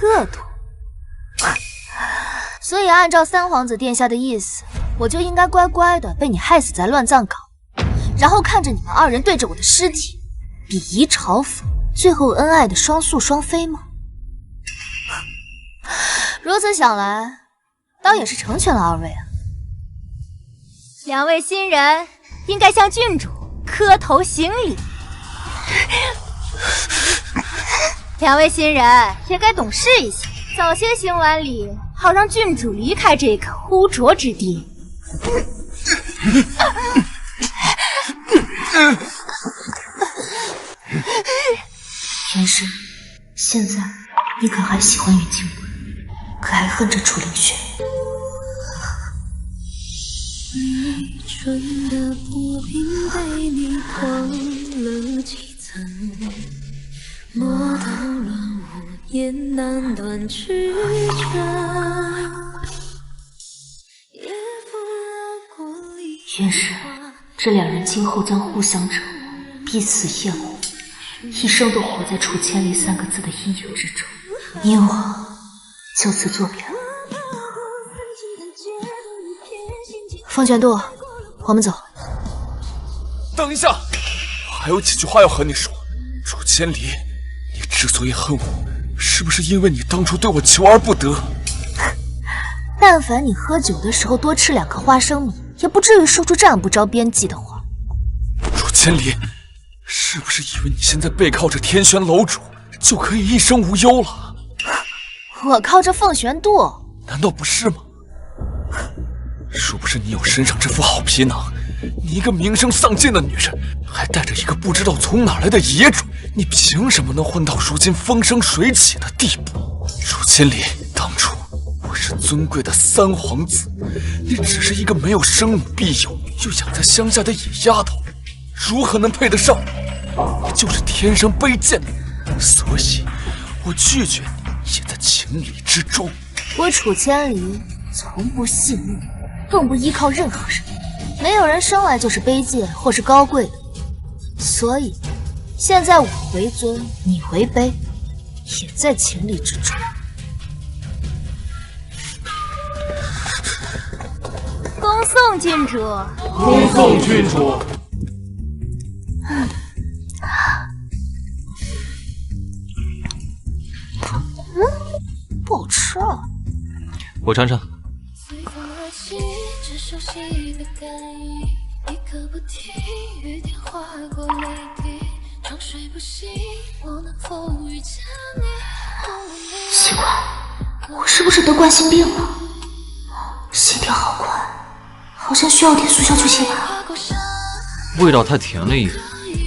恶毒？所以按照三皇子殿下的意思，我就应该乖乖的被你害死在乱葬岗，然后看着你们2人对着我的尸体鄙夷嘲讽，最后恩爱的双宿双飞吗？如此想来，倒也是成全了2位啊。 2位新人应该向郡主磕头行礼。2位新人也该懂事一些，早些行完礼，好让郡主离开这个污浊之地。天师，现在你可还喜欢云清归？可还恨着楚凌轩？ 春的薄冰被你烫了几层，莫道乱舞雁难断曲折。云师，这2人今后将互相折磨，彼此厌恶，一生都活在楚千里3个字的阴影之中。你我就此作别了。 风泉渡，我们走。等一下，我还有几句话要和你说。楚千里，你之所以恨我，是不是因为你当初对我求而不得？但凡你喝酒的时候多吃2颗花生米，也不至于说出这样不着边际的话。楚千里，是不是以为你现在背靠着天玄楼主，就可以一生无忧了？我靠着凤玄渡，难道不是吗？ 殊不知你有身上这副好皮囊，你一个名声丧尽的女人，还带着一个不知道从哪来的野种，你凭什么能混到如今风生水起的地步？楚千里，当初我是尊贵的3皇子，你只是一个没有生母庇佑又养在乡下的野丫头，如何能配得上我？你就是天生卑贱的，所以我拒绝你也在情理之中。我楚千里从不信任。 更不依靠任何人，没有人生来就是卑贱或是高贵的，所以现在我为尊，你为卑，也在情理之中。恭送郡主，恭送郡主。不好吃啊！我尝尝。 熟悉的感应，一刻不停，雨点划过泪滴，长睡不醒，我能否遇见你？奇怪，我是不是得冠心病了？心跳好快，好像需要点速效救心丸。味道太甜了一点，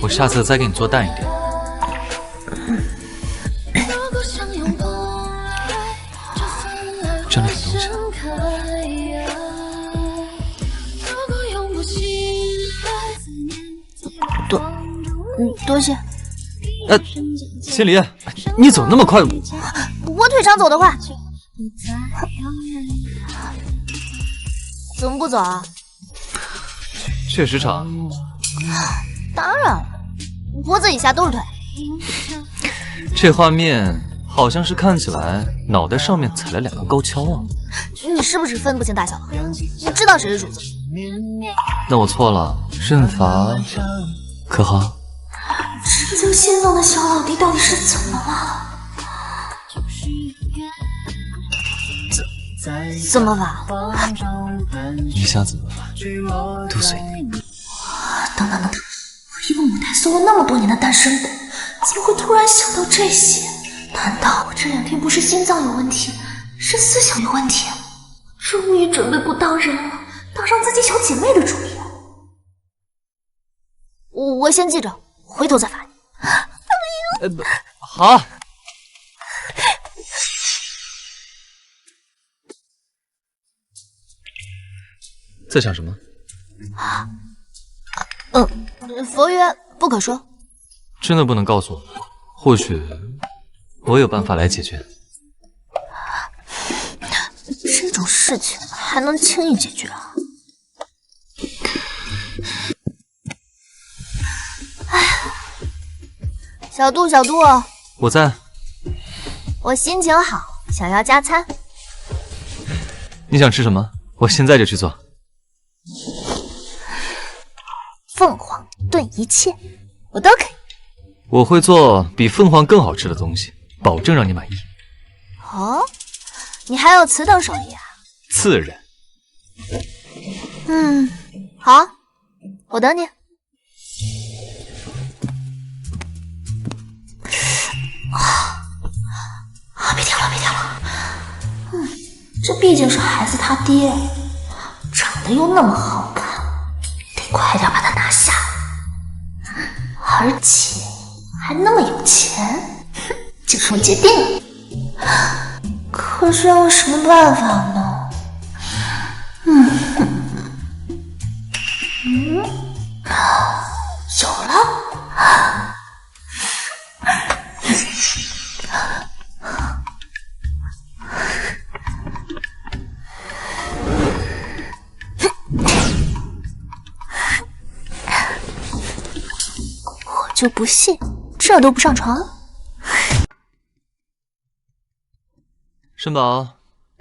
我下次再给你做淡一点。沾了点东西。 多谢。千里，你走那么快，我腿长走的快。怎么不走啊？确实长。当然了，脖子以下都是腿。这画面好像是看起来脑袋上面踩了2个高跷啊！你是不是分不清大小了？你知道谁是主子？那我错了，认罚可好？吃惊心脏的小老弟到底是怎么了？怎么罚？你想怎么罚都随你。等，一个母胎送了那么多年的单身狗，怎么会突然想到这些？难道我这2天不是心脏有问题，是思想有问题？终于准备不当人了，当上自己小姐妹的主意。我先记着，回头再罚你。不好。在想什么？佛曰不可说。真的不能告诉我？或许我有办法来解决。这种事情还能轻易解决啊？小杜，我在。我心情好，想要加餐。你想吃什么？我现在就去做。凤凰炖一切，我都可以。我会做比凤凰更好吃的东西，保证让你满意。哦，你还有此等手艺啊？自然。好，我等你。别跳了。这毕竟是孩子他爹，长得又那么好看，得快点把他拿下。而且还那么有钱，就这么决定了。可是要用什么办法呢？有了！我就不信这都不上床。申宝，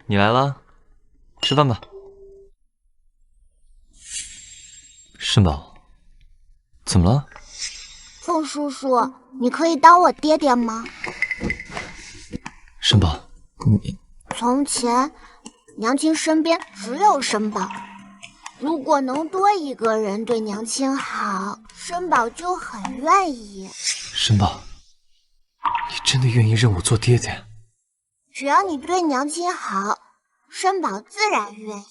你来了，吃饭吧。申宝，怎么了？凤叔叔，你可以当我爹爹吗？申宝，你从前娘亲身边只有申宝，如果能多一个人对娘亲好，申宝就很愿意。申宝，你真的愿意认我做爹爹？只要你对娘亲好，申宝自然愿意。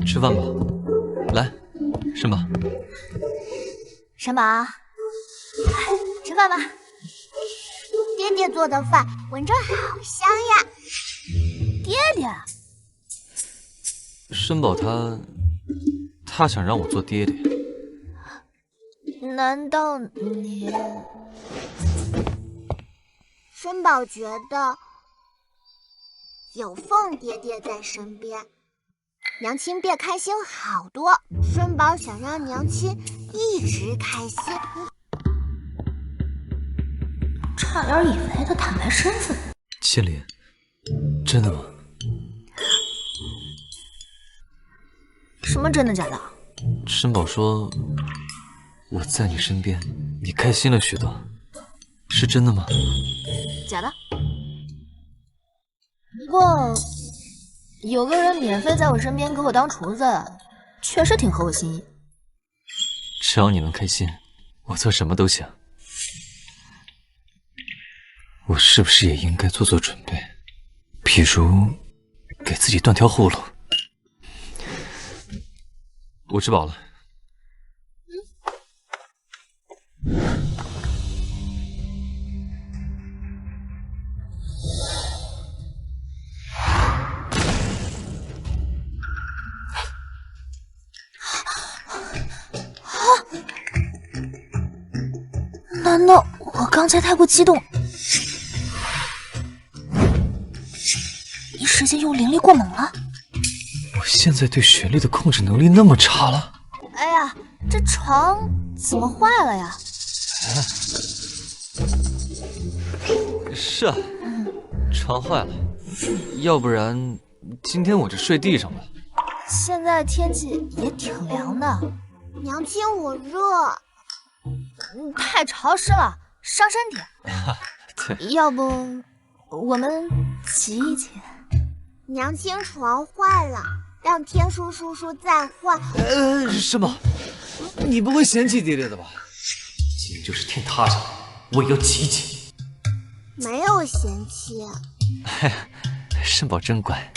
吃饭吧，来，申宝。申宝，吃饭吧。爹爹做的饭闻着好香呀！爹爹，申宝他想让我做爹爹。难道你？申宝觉得有凤爹爹在身边，娘亲便开心好多。申宝想让娘亲一直开心，差点以为他坦白身份。千里，真的吗？什么真的假的？申宝说我在你身边，你开心了许多，是真的吗？假的。不过有个人免费在我身边给我当厨子，确实挺合我心意。只要你能开心，我做什么都行。我是不是也应该做做准备？比如给自己断条后路。我吃饱了。难道我刚才太过激动，一时间用灵力过猛了？我现在对旋律的控制能力那么差了？哎呀，这床怎么坏了呀？是啊，床坏了，要不然今天我就睡地上吧。现在天气也挺凉的。娘亲，我热。太潮湿了，伤身体。对，要不我们挤一挤？娘亲，床坏了，让天叔叔叔再换。什么？你不会嫌弃爹爹的吧？今天就是天塌下来，我也要挤一挤。没有嫌弃。肾宝真乖。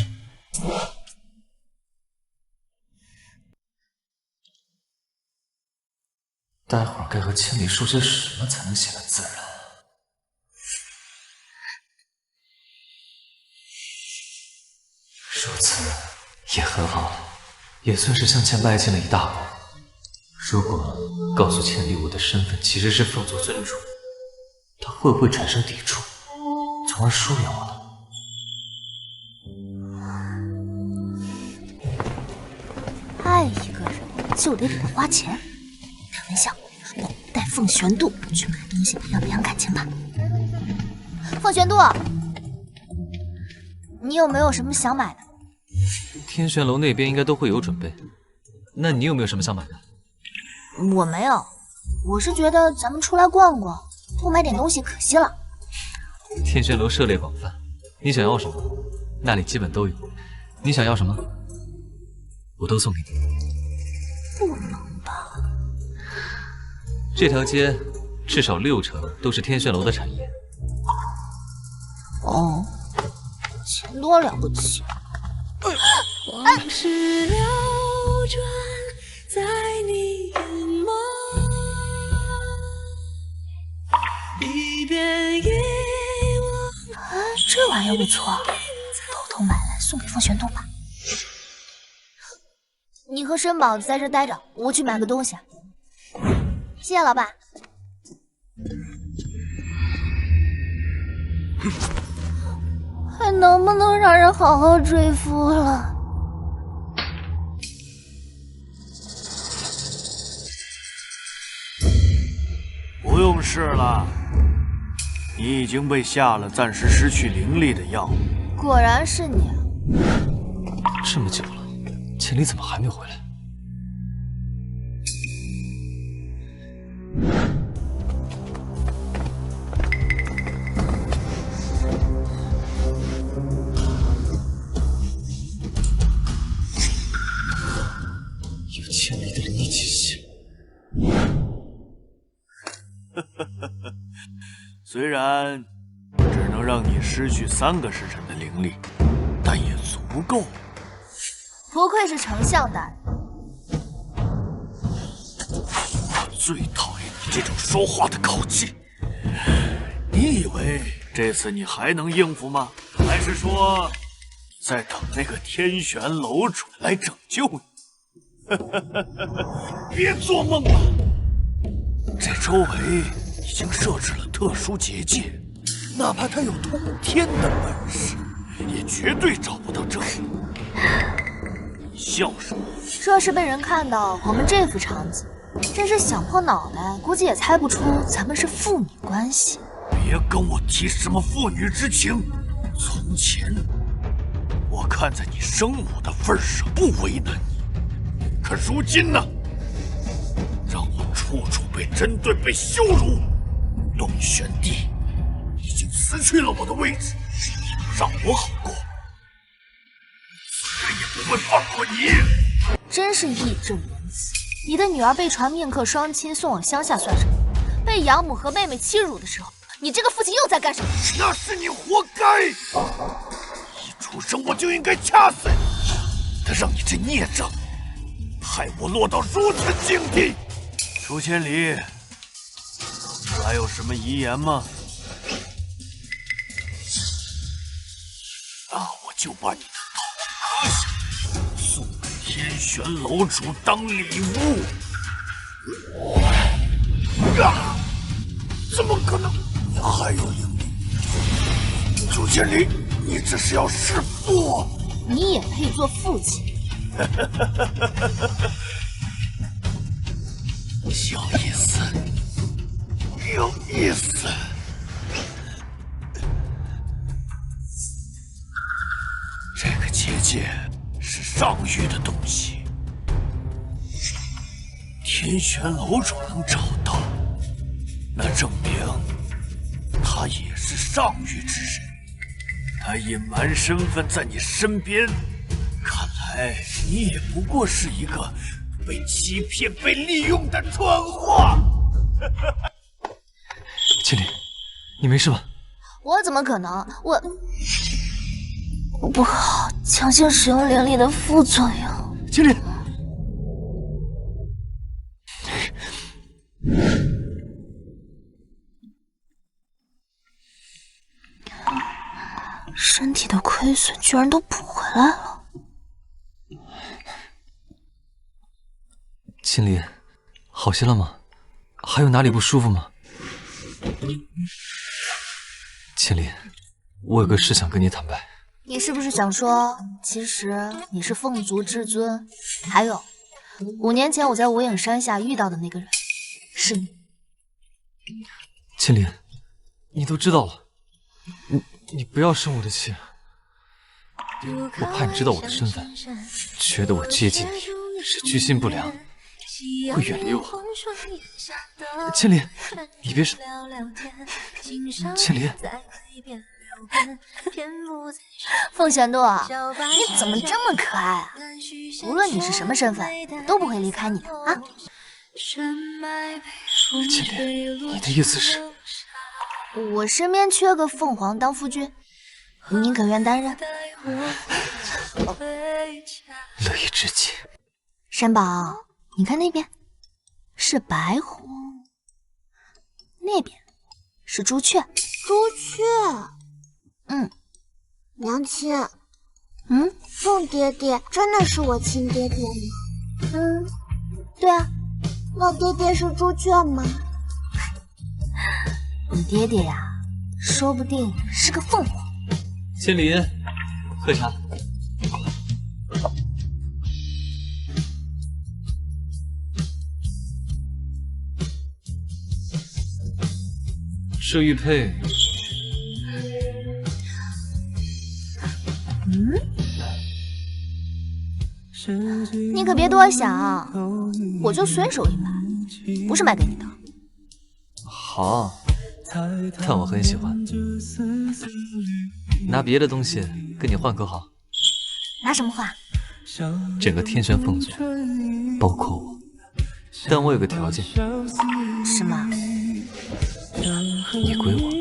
待会儿该和千里说些什么才能显得自然？如此也很好了，也算是向前迈进了一大步。如果告诉千里我的身份其实是奉做尊主，他会不会产生抵触，从而疏远我呢？爱一个人就得给他花钱。开玩笑，带凤玄度去买东西培养感情吧。凤玄度，你有没有什么想买的？天玄楼那边应该都会有准备，那你有没有什么想买的？我没有，我是觉得咱们出来逛逛，不买点东西可惜了。天玄楼涉猎广泛，你想要什么，那里基本都有。你想要什么，我都送给你。不能吧？这条街至少60%都是天玄楼的产业。哦，钱多了不起。往事流转在你眼眸，一遍遗忘。这玩意儿不错，偷偷买来送给凤玄度吧。你和申宝在这待着，我去买个东西。谢谢老板。还能不能让人好好追夫了？不用试了，你已经被下了暂时失去灵力的药。果然是你。这么久了，千里怎么还没回来？有千里的灵异气息。虽然只能让你失去3个时辰的灵力，但也足够。不愧是丞相大人。我最讨厌你这种说话的口气。你以为这次你还能应付吗？还是说你在等那个天玄楼主来拯救你？别做梦了！这周围已经设置了特殊结界，哪怕他有通天的本事，也绝对找不到这里。你笑什么？这是被人看到我们这副场景，真是想破脑袋，估计也猜不出咱们是父女关系。别跟我提什么父女之情。从前，我看在你生我的份上不为难你，可如今呢？让我处处被针对、被羞辱。东玄帝已经辞去了我的位置，让我好过，自然也不会放过你。真是义正言辞。你的女儿被传命客双亲送往乡下算什么？被养母和妹妹欺辱的时候，你这个父亲又在干什么？那是你活该！一出生我就应该掐死你，得让你这孽障害我落到如此境地。楚千里，还有什么遗言吗？那我就把你的头拿下，送给天玄楼主当礼物。怎么可能？你还有灵力？朱千里，你这是要弑父我？你也配做父亲？有意思，有意思。这个结界是上玉的东西，天玄楼主能找到，那证明他也是上玉之人。他隐瞒身份在你身边，看来你也不过是一个被欺骗、被利用的蠢货。千里，你没事吧？我怎么可能？我不好，强行使用灵力的副作用。千里，身体的亏损居然都补回来了。千里，好些了吗？还有哪里不舒服吗？千里，我有个事想跟你坦白。你是不是想说，其实你是凤族至尊？还有，5年前我在无影山下遇到的那个人，是你。千里，你都知道了，你不要生我的气。我怕你知道我的身份，觉得我接近你是居心不良，会远离我。千里，你别生。千里，凤玄度，你怎么这么可爱啊？无论你是什么身份，都不会离开你的啊！千里，你的意思是？我身边缺个凤凰当夫君，你可愿担任？乐意之极。山宝，你看那边是白狐，那边是朱雀。朱雀，娘亲，凤爹爹真的是我亲爹爹吗？对啊。那爹爹是朱雀吗？你爹爹呀，说不定是个凤凰。千里，喝茶。这玉佩，你可别多想，我就随手一买，不是买给你的。好，但我很喜欢。拿别的东西跟你换可好？拿什么换？整个天玄凤族，包括我。但我有个条件。什么？你归我。